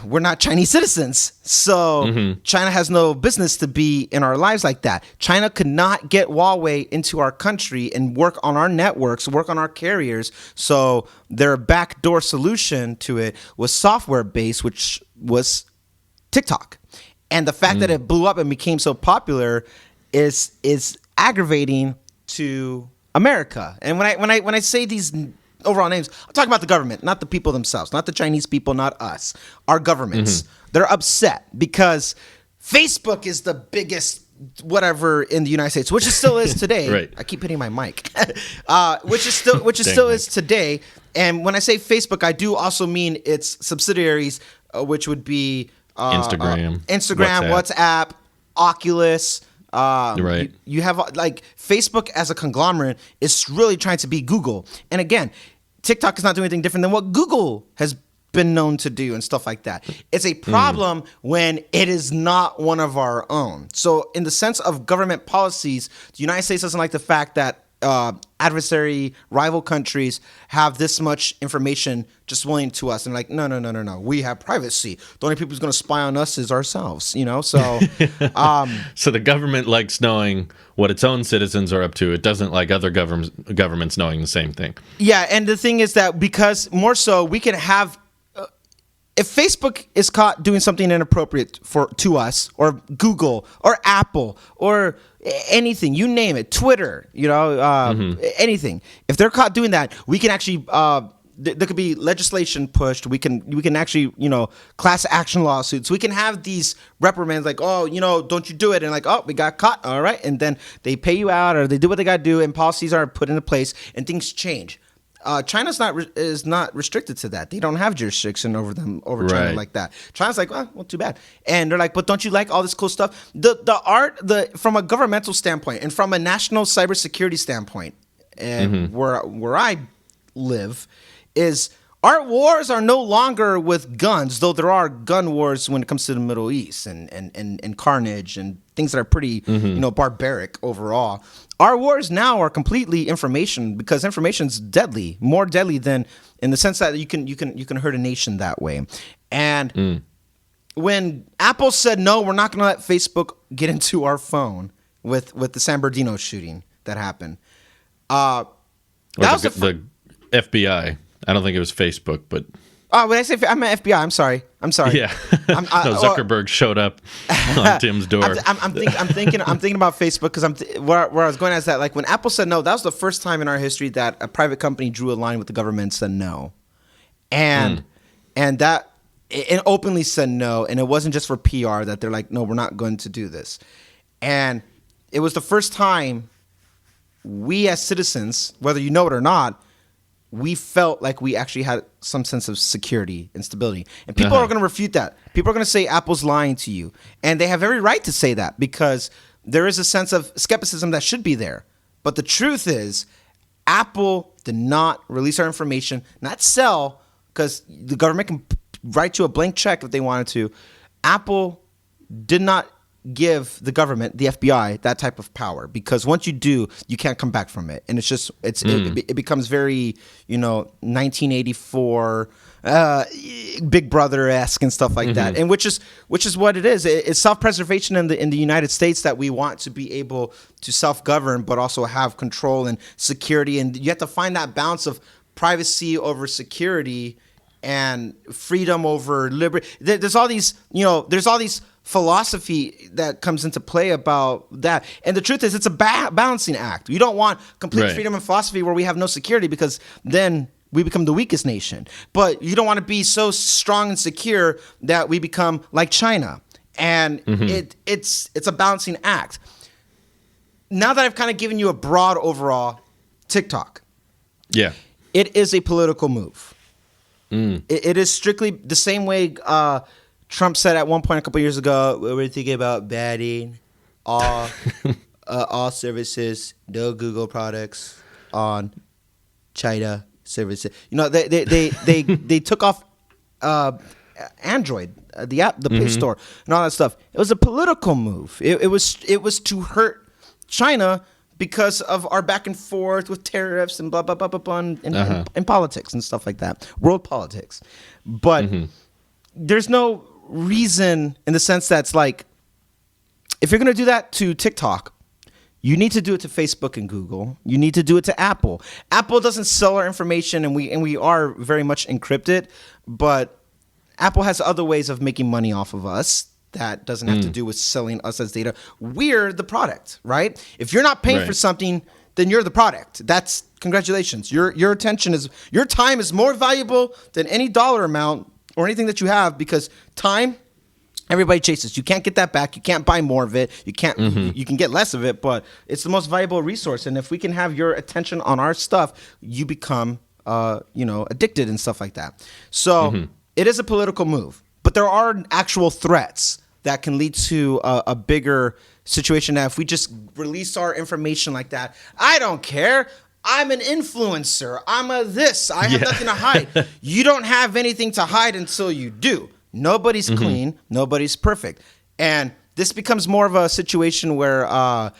we're not Chinese citizens, so China has no business to be in our lives like that. China could not get Huawei into our country and work on our networks, work on our carriers. So their backdoor solution to it was software-based, which was TikTok. And the fact that it blew up and became so popular is aggravating to America. And when I say these overall names, I'm talking about the government, not the people themselves, not the Chinese people, not us, our governments. They're upset because Facebook is the biggest whatever in the United States, which it still is today. Right. I keep hitting my mic. Which still is today. And when I say Facebook, I do also mean its subsidiaries, which would be Instagram, WhatsApp, Oculus. Right. You have Facebook as a conglomerate is really trying to be Google. And again, TikTok is not doing anything different than what Google has been known to do and stuff like that. It's a problem when it is not one of our own. So in the sense of government policies, the United States doesn't like the fact that adversary rival countries have this much information just willing to us, and no, we have privacy. The only people who's going to spy on us is ourselves, so so the government likes knowing what its own citizens are up to. It doesn't like other governments knowing the same thing. Yeah, and the thing is that because more so we can have if Facebook is caught doing something inappropriate to us, or Google, or Apple, or anything, you name it, Twitter, anything. If they're caught doing that, we can actually there could be legislation pushed. We can actually class action lawsuits. We can have these reprimands don't you do it, and we got caught, all right, and then they pay you out or they do what they got to do, and policies are put into place and things change. China's is not restricted to that. They don't have jurisdiction over China like that. China's like, well, too bad. And they're like, but don't you like all this cool stuff? From a governmental standpoint and from a national cybersecurity standpoint, and where I live, is art wars are no longer with guns, though there are gun wars when it comes to the Middle East and carnage and things that are pretty barbaric overall. Our wars now are completely information, because information's deadly, more deadly than, in the sense that you can hurt a nation that way. And when Apple said, no, we're not going to let Facebook get into our phone with the San Bernardino shooting that happened. That was the FBI. I don't think it was Facebook, but... Oh, when I say I meant FBI, I'm sorry. Yeah, Zuckerberg showed up on Tim's door. I'm thinking about Facebook, because where I was going at is that, like, when Apple said no, that was the first time in our history that a private company drew a line with the government and said no, and openly said no, and it wasn't just for PR that they're like, no, we're not going to do this, and it was the first time we as citizens, whether you know it or not, we felt like we actually had some sense of security and stability. And people are going to refute that. People are going to say Apple's lying to you. And they have every right to say that, because there is a sense of skepticism that should be there. But the truth is, Apple did not release our information, not sell, because the government can write you a blank check if they wanted to. Apple did not give the government, the FBI, that type of power, because once you do, you can't come back from it, and it becomes very 1984 Big Brother-esque and stuff like that, and which is what it is. It's self-preservation in the United States, that we want to be able to self-govern, but also have control and security, and you have to find that balance of privacy over security and freedom over liberty. There's all these philosophy that comes into play about that. And the truth is, it's a balancing act. You don't want complete freedom and philosophy where we have no security, because then we become the weakest nation. But you don't want to be so strong and secure that we become like China. And it's a balancing act. Now that I've kind of given you a broad overall TikTok, it is a political move. It is strictly the same way Trump said at one point a couple years ago, we're thinking about banning all services, no Google products on China services. They took off Android, the Play Store, and all that stuff. It was a political move. It was to hurt China because of our back and forth with tariffs and blah blah blah blah blah, and politics and stuff like that, world politics. But there's no reason, in the sense that's like, if you're going to do that to TikTok, you need to do it to Facebook and Google. You need to do it to Apple. Apple doesn't sell our information, and we are very much encrypted, but Apple has other ways of making money off of us that doesn't have to do with selling us as data. We're the product, right? If you're not paying for something, then you're the product. That's congratulations. Your time is more valuable than any dollar amount or anything that you have, because time, everybody chases. You can't get that back. You can't buy more of it. You can't. You can get less of it, but it's the most valuable resource. And if we can have your attention on our stuff, you become, addicted and stuff like that. So it is a political move, but there are actual threats that can lead to a bigger situation. That if we just release our information like that, I don't care. I'm an influencer. I'm a this. I have nothing to hide. You don't have anything to hide until you do. Nobody's clean. Nobody's perfect. And this becomes more of a situation where a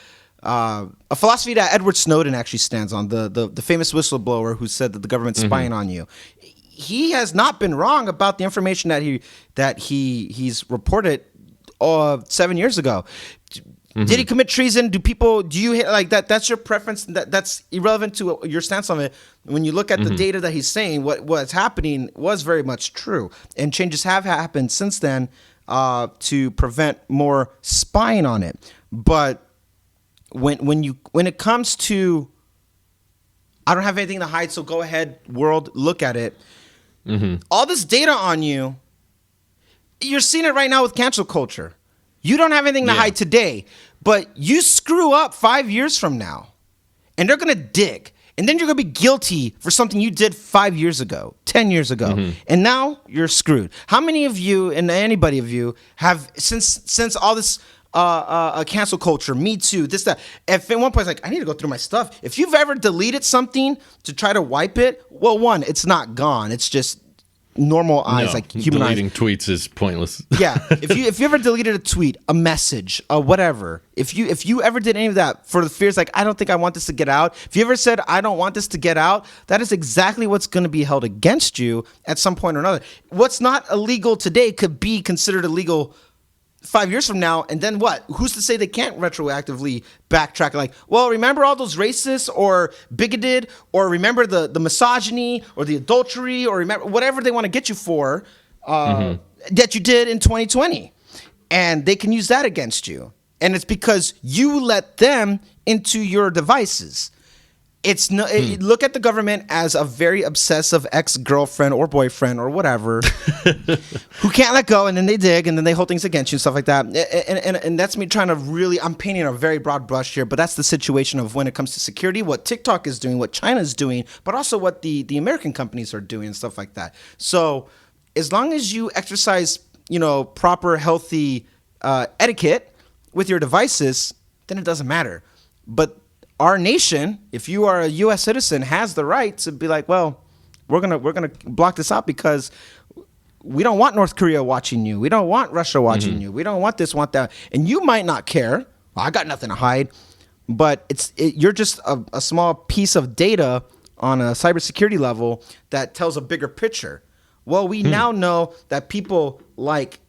philosophy that Edward Snowden actually stands on, the famous whistleblower who said that the government's spying on you. He has not been wrong about the information that he's reported 7 years ago. Did he commit treason? Do you like that? That's your preference. That's irrelevant to your stance on it. When you look at the data that he's saying, what's happening was very much true, and changes have happened since then to prevent more spying on it. But when it comes to, I don't have anything to hide, so go ahead, world, look at it. All this data on you, you're seeing it right now with cancel culture. You don't have anything to hide today, but you screw up 5 years from now, and they're going to dig. And then you're going to be guilty for something you did 5 years ago, 10 years ago. And now you're screwed. How many of you, and anybody of you, have, since all this cancel culture, Me Too, this, that, if at one point it's like, I need to go through my stuff. If you've ever deleted something to try to wipe it, well, one, it's not gone. It's just normal eyes, like human deleting eyes. tweets is pointless. Yeah, if you ever deleted a tweet, a message, whatever, if you ever did any of that for the fears, like, I don't think I want this to get out. If you ever said, I don't want this to get out, that is exactly what's going to be held against you at some point or another. What's not illegal today could be considered illegal 5 years from now, and then what? Who's to say they can't retroactively backtrack? Like, well, remember all those racist or bigoted, or remember the misogyny or the adultery, or remember whatever they want to get you for that you did in 2020, and they can use that against you. And it's because you let them into your devices. It's no. Look at the government as a very obsessive ex-girlfriend or boyfriend or whatever who can't let go, and then they dig, and then they hold things against you and stuff like that. And that's me trying to really. I'm painting a very broad brush here, but that's the situation of when it comes to security, what TikTok is doing, what China is doing, but also what the American companies are doing and stuff like that. So as long as you exercise, proper, healthy etiquette with your devices, then it doesn't matter. But our nation, if you are a U.S. citizen, has the right to be like, well, we're gonna block this out because we don't want North Korea watching you. We don't want Russia watching you. We don't want this, want that. And you might not care. Well, I got nothing to hide. But you're just a small piece of data on a cybersecurity level that tells a bigger picture. Well, we now know that people like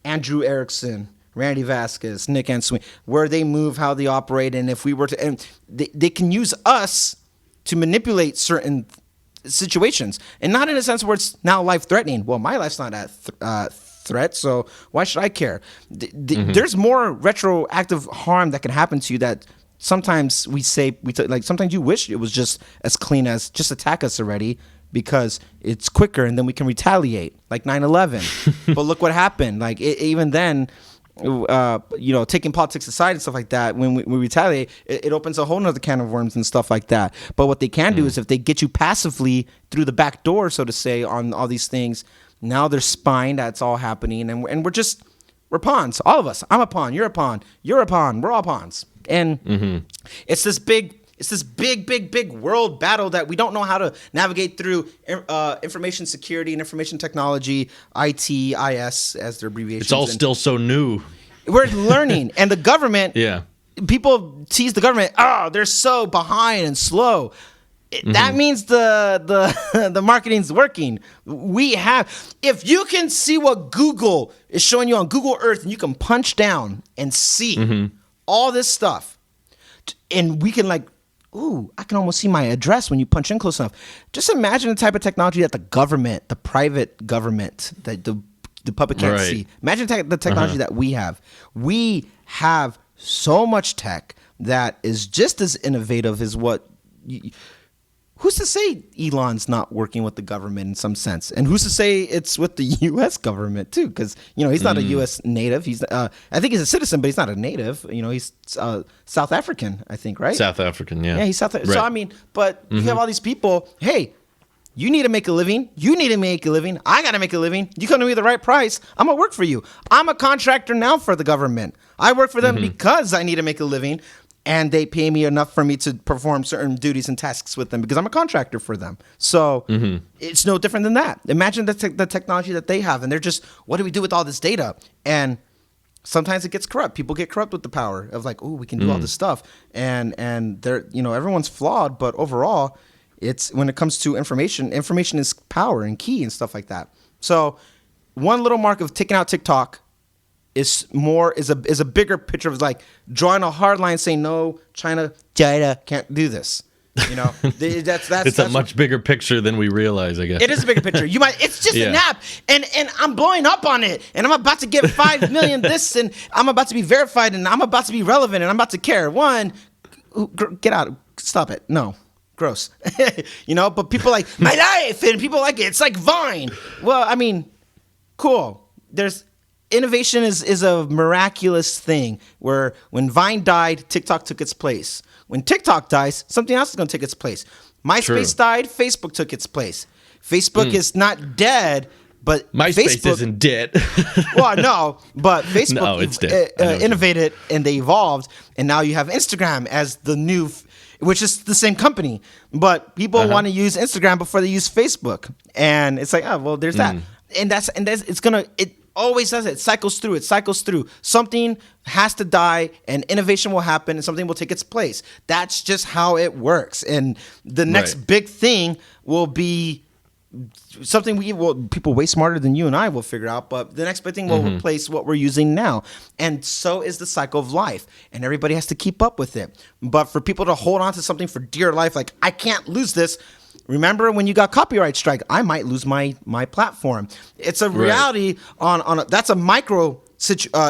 Andrew Erickson, Randy Vasquez, Nick Answing, where they move, how they operate, and if we were to, and they can use us to manipulate certain situations, and not in a sense where it's now life-threatening. Well, my life's not at threat, so why should I care? There's more retroactive harm that can happen to you that sometimes sometimes you wish it was just as clean as just attack us already, because it's quicker and then we can retaliate, like 9/11. But look what happened. Like even then, taking politics aside and stuff like that, when we retaliate, it opens a whole nother can of worms and stuff like that. But what they can do is if they get you passively through the back door, so to say, on all these things, now they're spying. That's all happening, and we're pawns. All of us. I'm a pawn. You're a pawn. You're a pawn. We're all pawns. And it's this big world battle that we don't know how to navigate through. Information security and information technology, IT, IS, as their abbreviations. It's all still so new. We're learning, and the government. Yeah. People tease the government. Oh, they're so behind and slow. That means the marketing's working. If you can see what Google is showing you on Google Earth, and you can punch down and see all this stuff, and we can I can almost see my address when you punch in close enough. Just imagine the type of technology that the government, the private government, that the public can't see. Imagine the technology that we have. We have so much tech that is just as innovative as what. Who's to say Elon's not working with the government in some sense? And who's to say it's with the U.S. government too? Because he's not a U.S. native. He's I think he's a citizen, but he's not a native. He's South African, I think, right? South African, yeah. Yeah, he's South. Right. So but you have all these people. Hey, you need to make a living. You need to make a living. I got to make a living. You come to me the right price, I'm gonna work for you. I'm a contractor now for the government. I work for them because I need to make a living. And they pay me enough for me to perform certain duties and tasks with them because I'm a contractor for them. So it's no different than that. Imagine the technology that they have, and they're just, what do we do with all this data? And sometimes it gets corrupt. People get corrupt with the power of we can do all this stuff. And they're, everyone's flawed, but overall, it's when it comes to information is power and key and stuff like that. So one little mark of taking out TikTok is a bigger picture of drawing a hard line saying no, China can't do this. That's a much bigger picture than we realize, I guess. It is a bigger picture. It's just an app, and I'm blowing up on it, and I'm about to get 5 million this, and I'm about to be verified, and I'm about to be relevant, and I'm about to care. One, get out, stop it, no. Gross. But people my life, and people like it. It's like Vine. Well, cool. innovation is a miraculous thing where when Vine died, TikTok took its place. When TikTok dies, something else is going to take its place. MySpace died, Facebook took its place. Facebook is not dead, but MySpace isn't dead. Well, no, but Facebook innovated and they evolved, and now you have Instagram as the new, which is the same company, but people want to use Instagram before they use Facebook, and it's like, oh well, there's that, and that's it always does it. It cycles through. Something has to die, and innovation will happen, and something will take its place. That's just how it works, and the next big thing will be something people way smarter than you and I will figure out, but the next big thing will replace what we're using now. And so is the cycle of life, and everybody has to keep up with it. But for people to hold on to something for dear life, like, I can't lose this. Remember when you got copyright strike, I might lose my platform. It's a reality that's a micro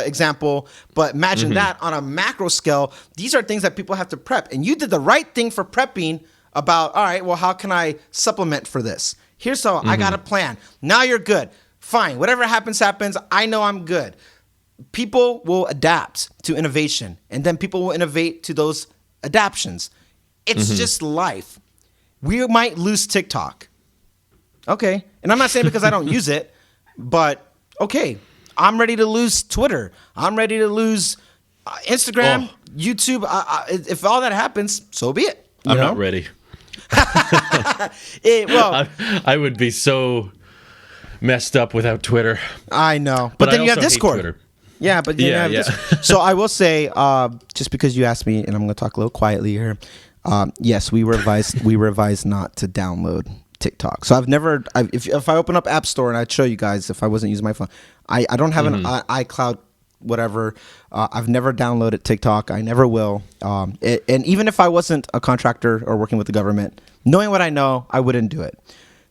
example, but imagine that on a macro scale. These are things that people have to prep, and you did the right thing for prepping about, all right, well, how can I supplement for this? Here's how I got a plan. Now you're good. Fine. Whatever happens. I know I'm good. People will adapt to innovation, and then people will innovate to those adaptions. It's just life. We might lose TikTok. Okay. And I'm not saying because I don't use it, but okay. I'm ready to lose Twitter. I'm ready to lose Instagram, YouTube. If all that happens, so be it. I'm not ready. I would be so messed up without Twitter. I know, but then you have Discord. Yeah, but then you have Discord. So I will say, just because you asked me, and I'm going to talk a little quietly here. Yes, we revised not to download TikTok. So if I open up App Store and I'd show you guys if I wasn't using my phone, I don't have an iCloud whatever. I've never downloaded TikTok. I never will. And even if I wasn't a contractor or working with the government, knowing what I know, I wouldn't do it.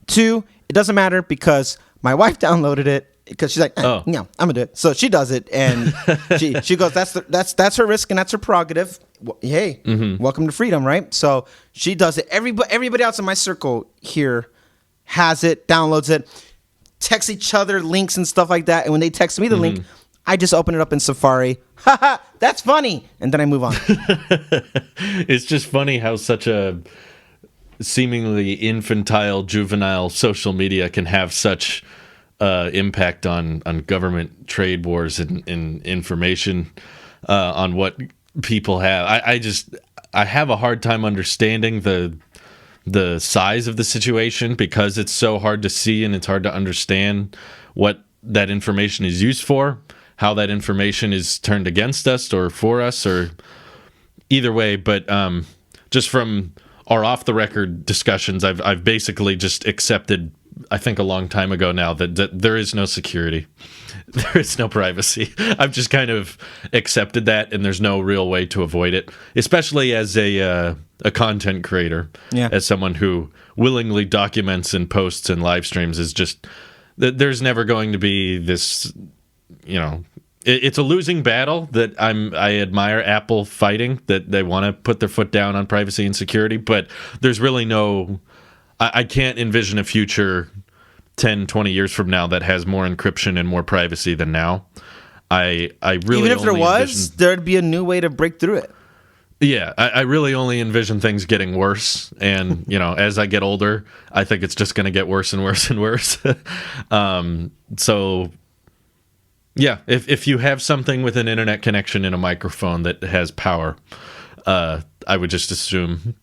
2, it doesn't matter because my wife downloaded it because she's like, no, I'm gonna do it. So she does it, and she goes, that's her risk and that's her prerogative. Hey, welcome to freedom, right? So she does it. Everybody else in my circle here has it, downloads it, texts each other links and stuff like that. And when they text me the link, I just open it up in Safari. Haha, that's funny. And then I move on. It's just funny how such a seemingly infantile, juvenile social media can have such impact on government trade wars and information on what people have. I have a hard time understanding the size of the situation because it's so hard to see and it's hard to understand what that information is used for, how that information is turned against us or for us, or either way. But just from our off-the-record discussions, I've basically just accepted, I think a long time ago now, that there is no security. There is no privacy. I've just kind of accepted that, and there's no real way to avoid it, especially as a content creator, as someone who willingly documents and posts and live streams. Is just there's never going to be this, it's a losing battle that I admire Apple fighting, that they want to put their foot down on privacy and security, but there's really no, I can't envision a future 10, 20 years from now that has more encryption and more privacy than now. I really, even if there was, there'd be a new way to break through it. Yeah, I really only envision things getting worse, and as I get older, I think it's just going to get worse and worse and worse. So, yeah, if you have something with an internet connection and a microphone that has power, I would just assume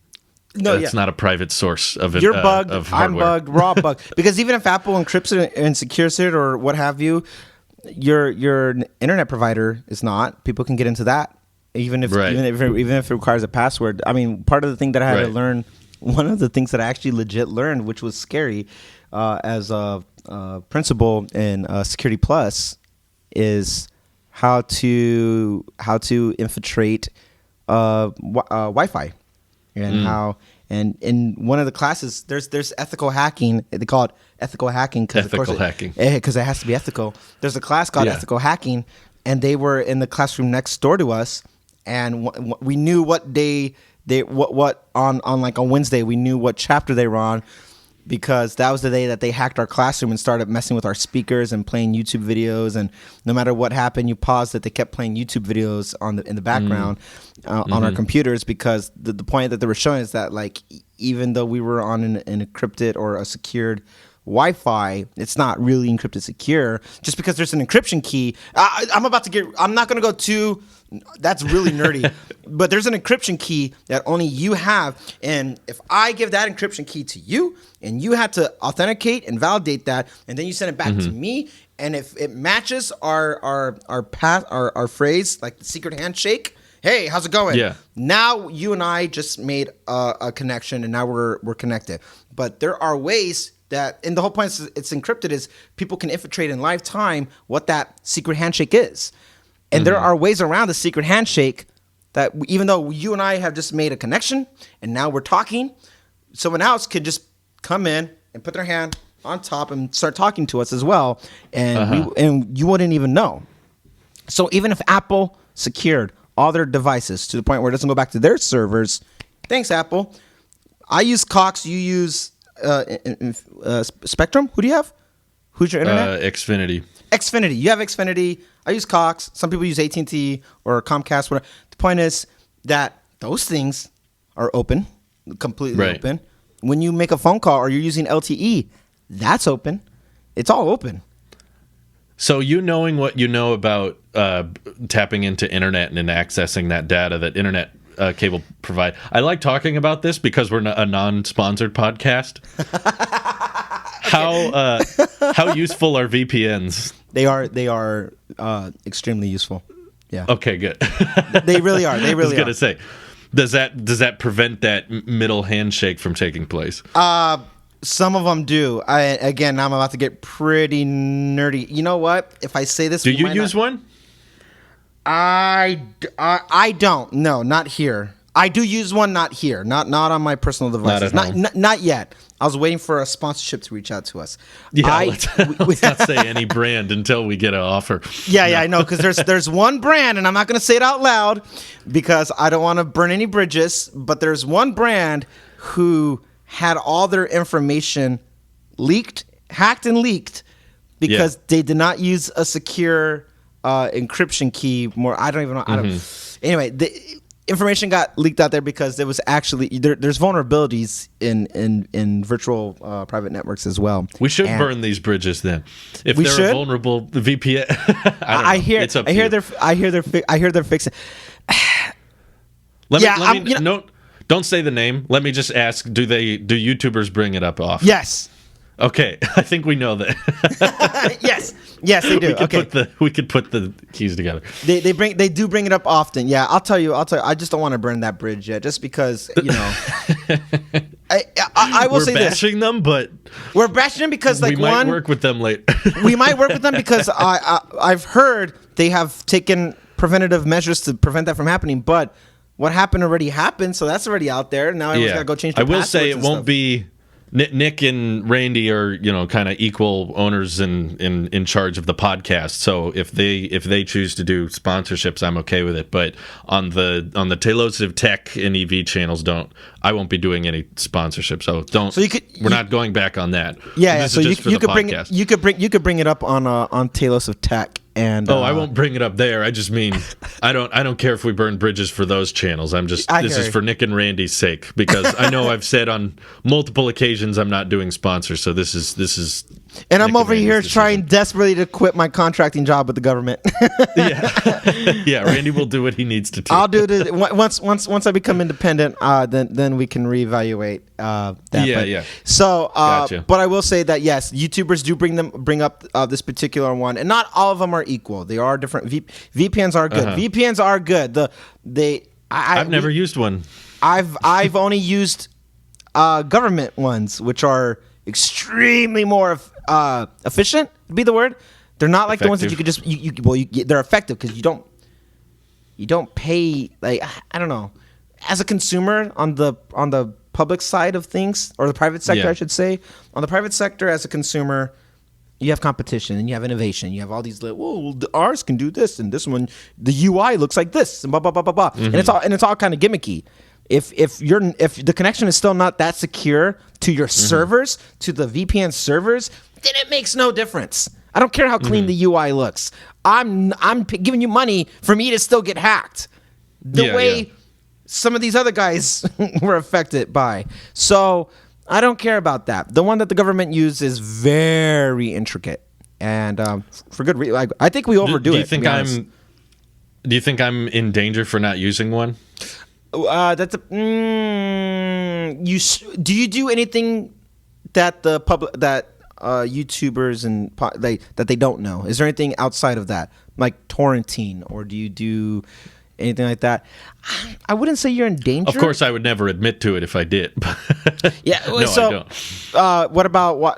it's not a private source of it. You're bugged, of I'm bugged, we're all bugged. Because even if Apple encrypts it and secures it or what have you, your internet provider is not. People can get into that. Even if it requires a password. I mean, part of the thing that I had to learn, one of the things that I actually legit learned, which was scary, as a principal in Security Plus, is how to infiltrate Wi-Fi, and how. And in one of the classes, there's ethical hacking. They call it ethical hacking because it has to be ethical. There's a class called ethical hacking, and they were in the classroom next door to us. And we knew what day what on like on Wednesday, we knew what chapter they were on. because that was the day that they hacked our classroom and started messing with our speakers and playing YouTube videos. And no matter what happened, you paused it. They kept playing YouTube videos in the background on our computers, because the point that they were showing is that, like, even though we were on an encrypted or a secured Wi-Fi, it's not really encrypted secure. Just because there's an encryption key, I'm not going to go too. That's really nerdy, but there's an encryption key that only you have, and if I give that encryption key to you, and you have to authenticate and validate that, and then you send it back to me, and if it matches our phrase, like the secret handshake, hey, how's it going? Yeah. Now you and I just made a connection, and now we're connected. But there are ways that, and the whole point is it's encrypted, is people can infiltrate in live time what that secret handshake is. And there are ways around the secret handshake that even though you and I have just made a connection and now we're talking, someone else could just come in and put their hand on top and start talking to us as well. And and you wouldn't even know. So even if Apple secured all their devices to the point where it doesn't go back to their servers, thanks, Apple. I use Cox. You use Spectrum. Who do you have? Who's your internet? Xfinity. Xfinity. You have Xfinity. I use Cox. Some people use AT&T or Comcast. Whatever. The point is that those things are open, completely open. When you make a phone call or you're using LTE, that's open. It's all open. So you knowing what you know about tapping into internet and accessing that data that internet cable provide. I like talking about this because we're a non-sponsored podcast. How useful are VPNs? They are extremely useful. Yeah. Okay, good. They really are. They really are. I was gonna say, does that prevent that middle handshake from taking place? Some of them do. I'm about to get pretty nerdy. You know what? If I say this, do you use one? I don't. No, not here. I do use one, not here. Not on my personal devices. Not yet. I was waiting for a sponsorship to reach out to us. Yeah, let's not say any brand until we get an offer. Yeah, I know, because there's one brand, and I'm not going to say it out loud because I don't want to burn any bridges, but there's one brand who had all their information hacked and leaked because they did not use a secure encryption key. I don't even know. Anyway, the information got leaked out there because there was actually there's vulnerabilities in virtual private networks as well. We should burn these bridges then. If they're a vulnerable VPN, I hear they're fixing. Don't say the name. Let me just ask: Do YouTubers bring it up often? Yes. Okay, I think we know that. Yes, they do. We could put the keys together. They do bring it up often. Yeah, I'll tell you. I just don't want to burn that bridge yet, just because I will say this. We're bashing them, but we're bashing them because we might work with them later. We might work with them because I've heard they have taken preventative measures to prevent that from happening, but what happened already happened, so that's already out there. Now everyone's got to go change their passwords. I will say it won't be. Nick and Randy are, kind of equal owners in charge of the podcast. So if they choose to do sponsorships, I'm okay with it. But on the Tailosive Tech and EV channels, I won't be doing any sponsorships. So don't. So we're not going back on that. Yeah. So you could bring it up on Tailosive Tech. And I won't bring it up there. I just mean I don't care if we burn bridges for those channels. This is for Nick and Randy's sake, because I know I've said on multiple occasions I'm not doing sponsors. So this is and I'm over here trying desperately to quit my contracting job with the government. Yeah, Randy will do what he needs to do. I'll do it once I become independent. Then we can reevaluate that. Yeah. So, Gotcha. But I will say that yes, YouTubers do bring up this particular one, and not all of them are equal. They are different. VPNs are good. VPNs are good. I've never used one. I've only used government ones, which are extremely more efficient. Would be the word. They're not like effective. The ones that you could just they're effective because you don't pay, like, I don't know, as a consumer on the public side of things, or the private sector, I should say. On the private sector, as a consumer, you have competition and you have innovation. You have all these ours can do this, and this one, the UI looks like this, and blah blah blah blah blah. And it's all kind of gimmicky. if the connection is still not that secure to your servers, to the VPN servers, then it makes no difference. I don't care how clean the UI looks. I'm giving you money for me to still get hacked. The way some of these other guys were affected by. So I don't care about that. The one that the government used is very intricate, and for good reason. I think we overdo it. Do you think I'm in danger for not using one? Do you do anything that the public YouTubers and that they don't know? Is there anything outside of that, like torrenting, or do you do anything like that? I wouldn't say you're in danger. Of course, I would never admit to it if I did. Yeah. No, so, I don't. What about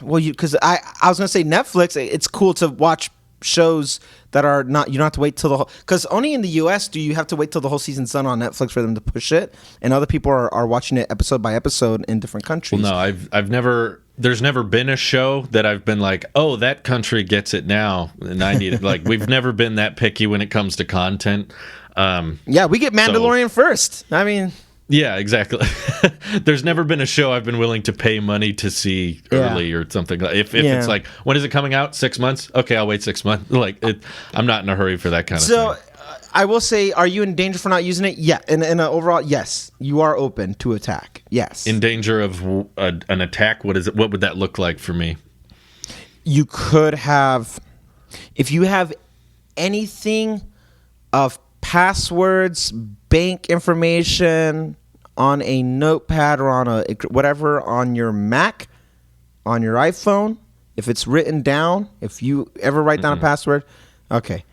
because I was gonna say Netflix. It's cool to watch shows that are not, you don't have to wait till the whole, because only in the US do you have to wait till the whole season's done on Netflix for them to push it, and other people are watching it episode by episode in different countries. Well, no, there's never been a show that I've been like, oh, that country gets it now, and I need it. Like, we've never been that picky when it comes to content. Yeah, we get Mandalorian first. I mean, yeah, exactly. There's never been a show I've been willing to pay money to see early or something. If it's like, when is it coming out? 6 months? Okay, I'll wait 6 months. Like, I'm not in a hurry for that kind of thing. So, I will say, are you in danger for not using it? Yeah. In overall, yes. You are open to attack. Yes. In danger of an attack? What is it? What would that look like for me? You could have, if you have anything of passwords, bank information on a notepad or on whatever on your Mac, on your iPhone, if it's written down, if you ever write down a password, okay.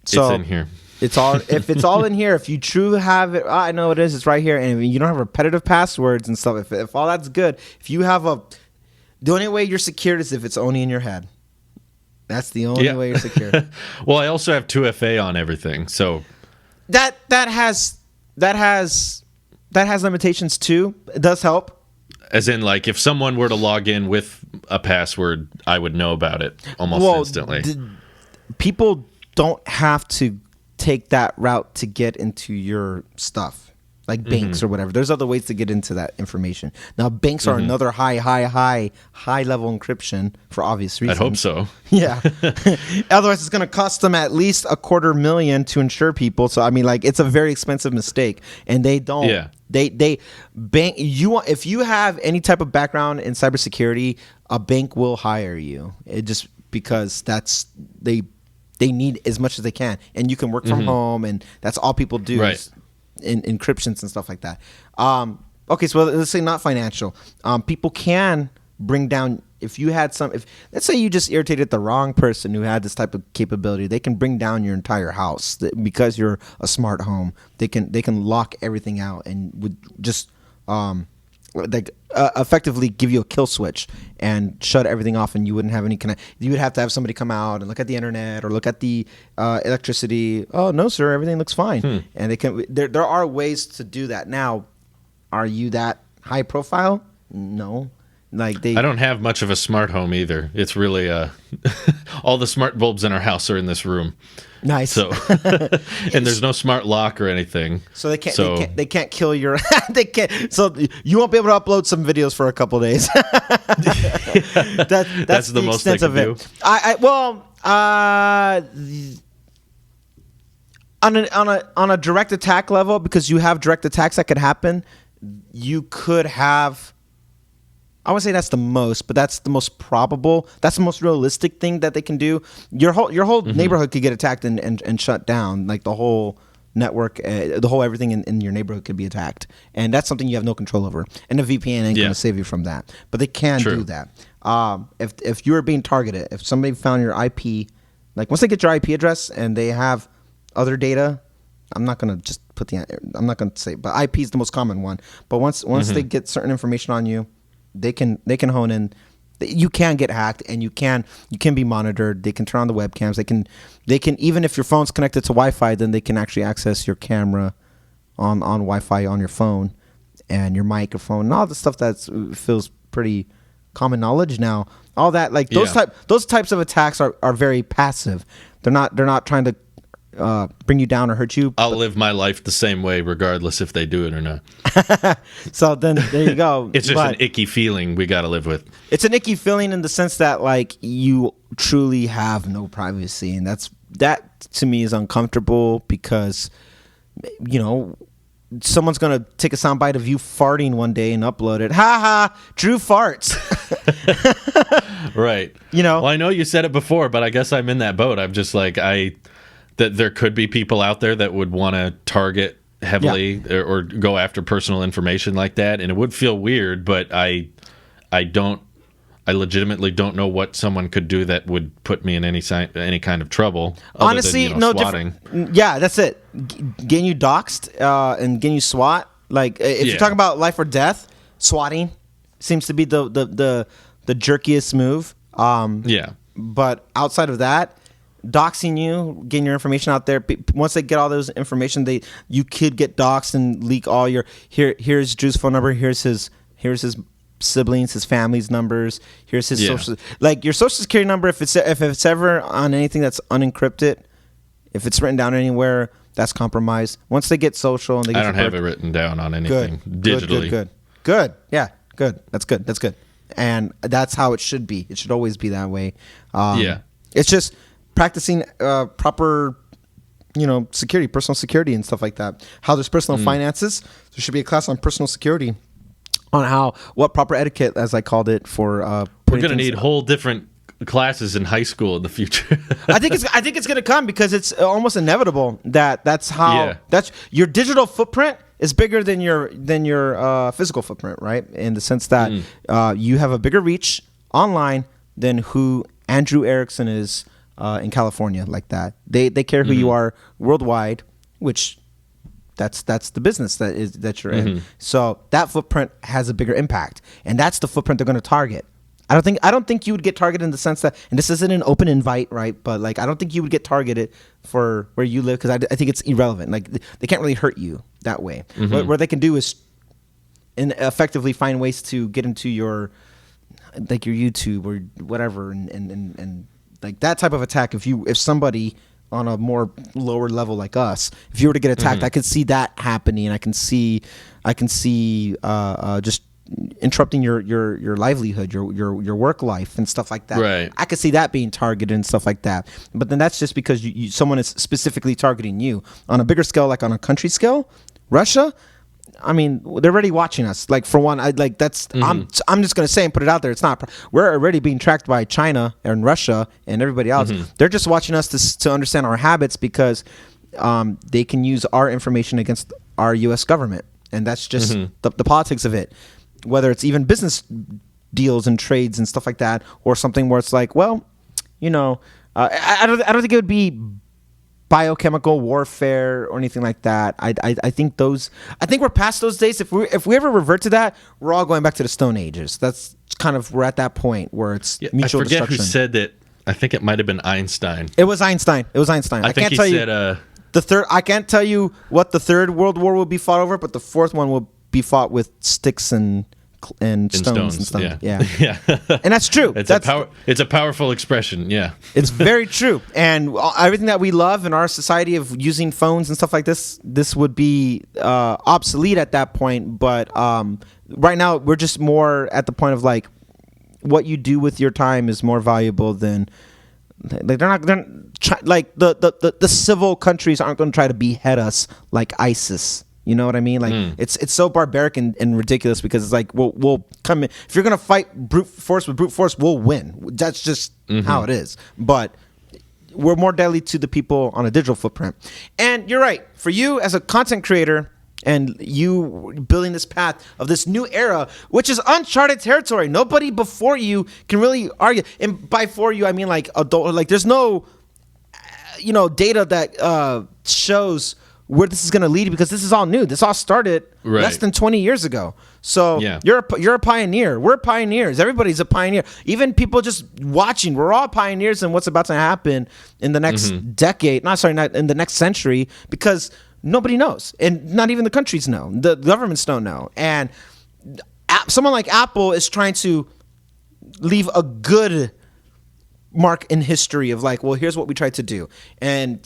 So it's in here. If it's all in here, if you truly have it, I know it is. It's right here, and you don't have repetitive passwords and stuff. If all that's good, if you have the only way you're secured is if it's only in your head. That's the only way you're secure. Well, I also have 2FA on everything, so that has limitations too. It does help. As in, like, if someone were to log in with a password, I would know about it almost instantly. People don't have to take that route to get into your stuff, like banks or whatever. There's other ways to get into that information. Now, banks are another high level encryption for obvious reasons. I hope so. Yeah. Otherwise, it's going to cost them at least $250,000 to insure people. So, I mean, like, it's a very expensive mistake, and they don't. Yeah. They bank. If you have any type of background in cybersecurity, a bank will hire you. It just because they need as much as they can, and you can work from home, and that's all people do. Right. Is in encryptions and stuff like that. Okay, so let's say not financial. People can bring down, if let's say you just irritated the wrong person who had this type of capability, they can bring down your entire house because you're a smart home. They can lock everything out and would just effectively give you a kill switch and shut everything off, and you wouldn't have any connect. You would have to have somebody come out and look at the internet or look at the electricity. Oh no, sir, everything looks fine. And they can. There are ways to do that. Now, are you that high profile? No. Like I don't have much of a smart home either. It's really all the smart bulbs in our house are in this room. Nice. So, and there's no smart lock or anything. So they can't. They can't kill your. They can't. So you won't be able to upload some videos for a couple of days. That's the most extent of it. On a direct attack level, because you have direct attacks that could happen, you could have. I would say that's the most, but that's the most probable. That's the most realistic thing that they can do. Your whole neighborhood could get attacked and shut down. Like the whole network, the whole everything in your neighborhood could be attacked, and that's something you have no control over. And the VPN ain't going to save you from that. But they can do that. If you are being targeted, if somebody found your IP, like once they get your IP address and they have other data, I'm not going to just put I'm not going to say, but IP is the most common one. But once they get certain information on you, they can hone in. You can get hacked, and you can be monitored. They can turn on the webcams. They can even if your phone's connected to Wi-Fi, then they can actually access your camera on Wi-Fi on your phone and your microphone and all the stuff that feels pretty common knowledge now. All that, like those types of attacks are very passive. They're not trying to bring you down or hurt you. I'll live my life the same way, regardless if they do it or not. So then there you go. It's just an icky feeling we got to live with. It's an icky feeling in the sense that like you truly have no privacy, and that to me is uncomfortable because, you know, someone's gonna take a soundbite of you farting one day and upload it. Ha ha! Drew farts. Right. You know. Well, I know you said it before, but I guess I'm in that boat. I'm just like that there could be people out there that would want to target heavily or go after personal information like that, and it would feel weird. But I legitimately don't know what someone could do that would put me in any kind of trouble. Honestly, than, no swatting. Yeah, that's it. Getting you doxxed and getting you SWAT. Like if you're talking about life or death, swatting seems to be the jerkiest move. But outside of that, doxing you, getting your information out there. Once they get all those information, you could get doxed and leak all your. Here's Drew's phone number. Here's his siblings, his family's numbers. Here's his social, like your social security number. If it's ever on anything that's unencrypted, if it's written down anywhere, that's compromised. Once they get social and they get I don't have it written down on anything digitally. Good. Yeah, good. That's good. And that's how it should be. It should always be that way. It's just practicing proper, security, personal security and stuff like that. How there's personal finances. There should be a class on personal security. On what proper etiquette, as I called it, for we're going to need whole different classes in high school in the future. I think it's going to come because it's almost inevitable that's how that's your digital footprint is bigger than your physical footprint, right? In the sense that you have a bigger reach online than who Andrew Erickson is in California, like that. They care who you are worldwide, which. That's the business that you're in. So that footprint has a bigger impact, and that's the footprint they're going to target. I don't think you would get targeted in the sense that, and this isn't an open invite, right? But like, I don't think you would get targeted for where you live because I think it's irrelevant. Like they can't really hurt you that way. What they can do is effectively find ways to get into your YouTube or whatever, and like that type of attack. If somebody on a more lower level like us, if you were to get attacked, I could see that happening, and I can see just interrupting your livelihood, your work life and stuff like that. Right. I could see that being targeted and stuff like that. But then that's just because someone is specifically targeting you. On a bigger scale, like on a country scale, Russia, I mean, they're already watching us. Like for one, I'm just gonna say and put it out there. It's not. We're already being tracked by China and Russia and everybody else. They're just watching us to understand our habits because they can use our information against our U.S. government, and that's just the politics of it. Whether it's even business deals and trades and stuff like that, or something where it's like, well, I don't think it would be biochemical warfare or anything like that. I think we're past those days. If we ever revert to that, we're all going back to the Stone Ages. That's kind of, we're at that point where it's mutual destruction. I forget who said that. I think it might have been Einstein. It was Einstein. I think he said the third. I can't tell you what the third World War will be fought over, but the fourth one will be fought with sticks and stones and stuff. Yeah. And that's true. It's a powerful expression. Yeah. It's very true. And everything that we love in our society of using phones and stuff like this would be obsolete at that point. But right now, we're just more at the point of like, what you do with your time is more valuable than like the civil countries aren't going to try to behead us like ISIS. You know what I mean? Like it's so barbaric and ridiculous because it's like we'll come in. If you're gonna fight brute force with brute force, we'll win. That's just how it is. But we're more deadly to the people on a digital footprint. And you're right. For you as a content creator and you building this path of this new era, which is uncharted territory. Nobody before you can really argue. And by for you, I mean like adult. Like there's no, data that shows where this is going to lead because this is all new. This all started less than 20 years ago. So you're a pioneer. We're pioneers. Everybody's a pioneer. Even people just watching, we're all pioneers in what's about to happen in the next decade. Not in the next century because nobody knows. And not even the countries know. The governments don't know. And someone like Apple is trying to leave a good mark in history of like, well, here's what we tried to do, and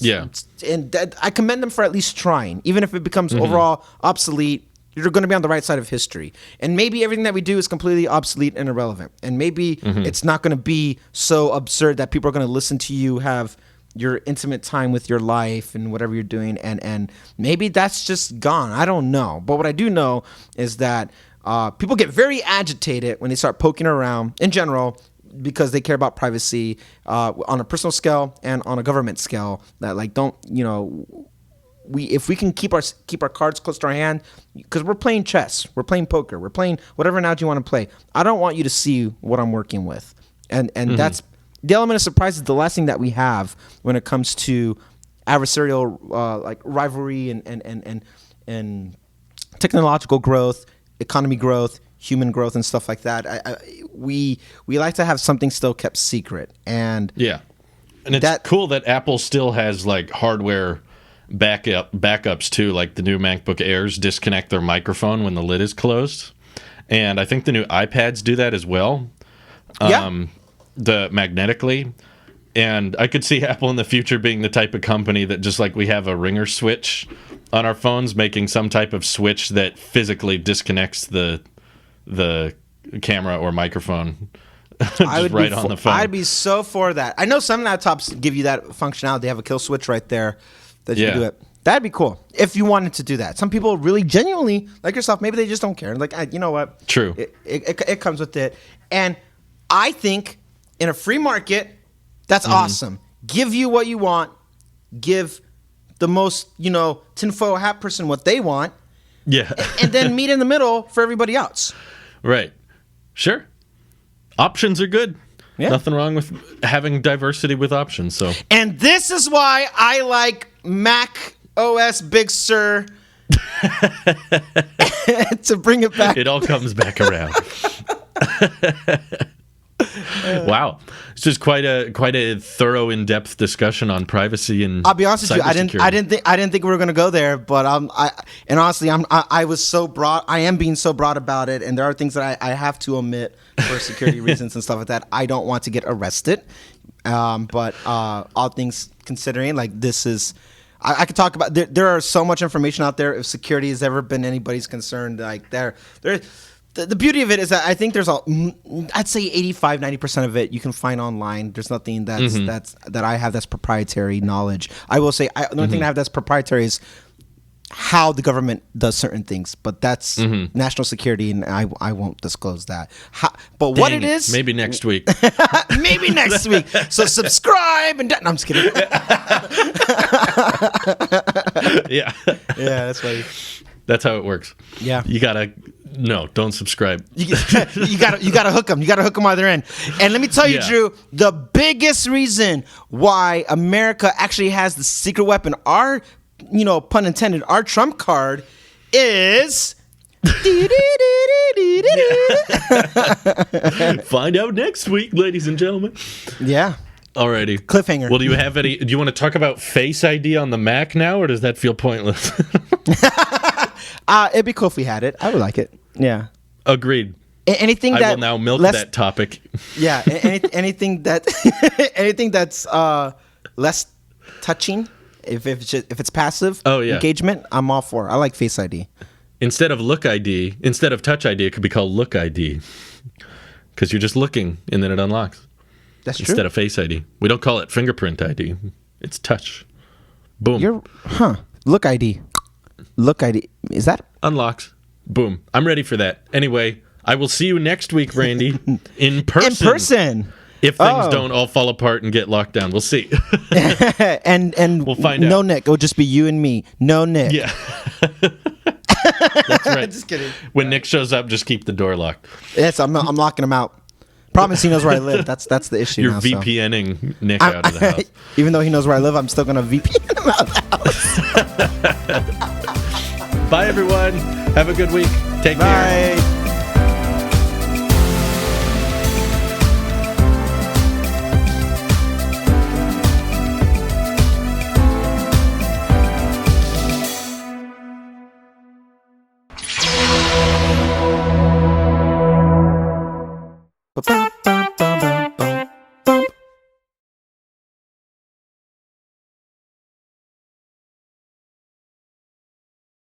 I commend them for at least trying, even if it becomes overall obsolete. You're going to be on the right side of history, and maybe everything that we do is completely obsolete and irrelevant, and maybe it's not going to be so absurd that people are going to listen to you have your intimate time with your life and whatever you're doing, and maybe that's just gone. I don't know, but what I do know is that people get very agitated when they start poking around in general, because they care about privacy on a personal scale and on a government scale. That like, don't, if we can keep our cards close to our hand, because we're playing chess, we're playing poker, we're playing whatever analogy you want to play. I don't want you to see what I'm working with, and that's the element of surprise is the last thing that we have when it comes to adversarial like rivalry and technological growth, economy growth, human growth, and stuff like that. We like to have something still kept secret, and and it's cool that Apple still has like hardware backups too. Like the new MacBook Airs disconnect their microphone when the lid is closed, and I think the new iPads do that as well. The magnetically. And I could see Apple in the future being the type of company that, just like we have a ringer switch on our phones, making some type of switch that physically disconnects the camera or microphone just right on the phone. I'd be so for that. I know some laptops give you that functionality. They have a kill switch right there that you can do it. That'd be cool if you wanted to do that. Some people really genuinely, like yourself, maybe they just don't care. Like, you know what? True. It comes with it. And I think in a free market, that's awesome. Give you what you want. Give the most, tinfoil hat person what they want. Yeah. And then meet in the middle for everybody else. Right. Sure. Options are good. Yeah. Nothing wrong with having diversity with options. So. And this is why I like Mac OS Big Sur. To bring it back. It all comes back around. Wow, it's just quite a thorough, in-depth discussion on privacy and. I'll be honest with you, I didn't think we were going to go there, but honestly, I was so broad. I am being so broad about it, and there are things that I have to omit for security reasons and stuff like that. I don't want to get arrested, but all things considering, like this is. I could talk about. There are so much information out there. If security has ever been anybody's concern, like the beauty of it is that I think there's I'd say 85-90% of it you can find online. There's nothing that I have that's proprietary knowledge. I will say the only thing I have that's proprietary is how the government does certain things, but that's national security, and I won't disclose that. But what it is, maybe next week. Maybe next week. So subscribe and no, I'm just kidding. Yeah, that's funny. That's how it works. Yeah, don't subscribe. You gotta hook them. You gotta hook them while they're in. And let me tell you, Drew, the biggest reason why America actually has the secret weapon, our, pun intended, our trump card is. Find out next week, ladies and gentlemen. Yeah. Alrighty. Cliffhanger. Well, do you want to talk about Face ID on the Mac now, or does that feel pointless? It'd be cool if we had it. I would like it. Yeah. Agreed. Anything I will now milk that topic. Yeah. Anything that's less touching. If it's passive engagement, I'm all for it. I like Face ID. Instead of Look ID, instead of Touch ID, it could be called Look ID, because you're just looking and then it unlocks. That's true. Instead of Face ID, we don't call it Fingerprint ID. It's Touch. Boom. Look ID. Look ID. Is that unlocks? Boom. I'm ready for that. Anyway, I will see you next week, Randy, in person. In person. If things don't all fall apart and get locked down, we'll see. and we'll find out. No Nick. It'll just be you and me. No Nick. Yeah. That's right. Just kidding. When Nick shows up, just keep the door locked. Yes, I'm locking him out. Promise he knows where I live. That's the issue. You're now, VPNing Nick out of the house. Even though he knows where I live, I'm still gonna VPN him out of the house. Bye, everyone. Have a good week. Take care. Bye.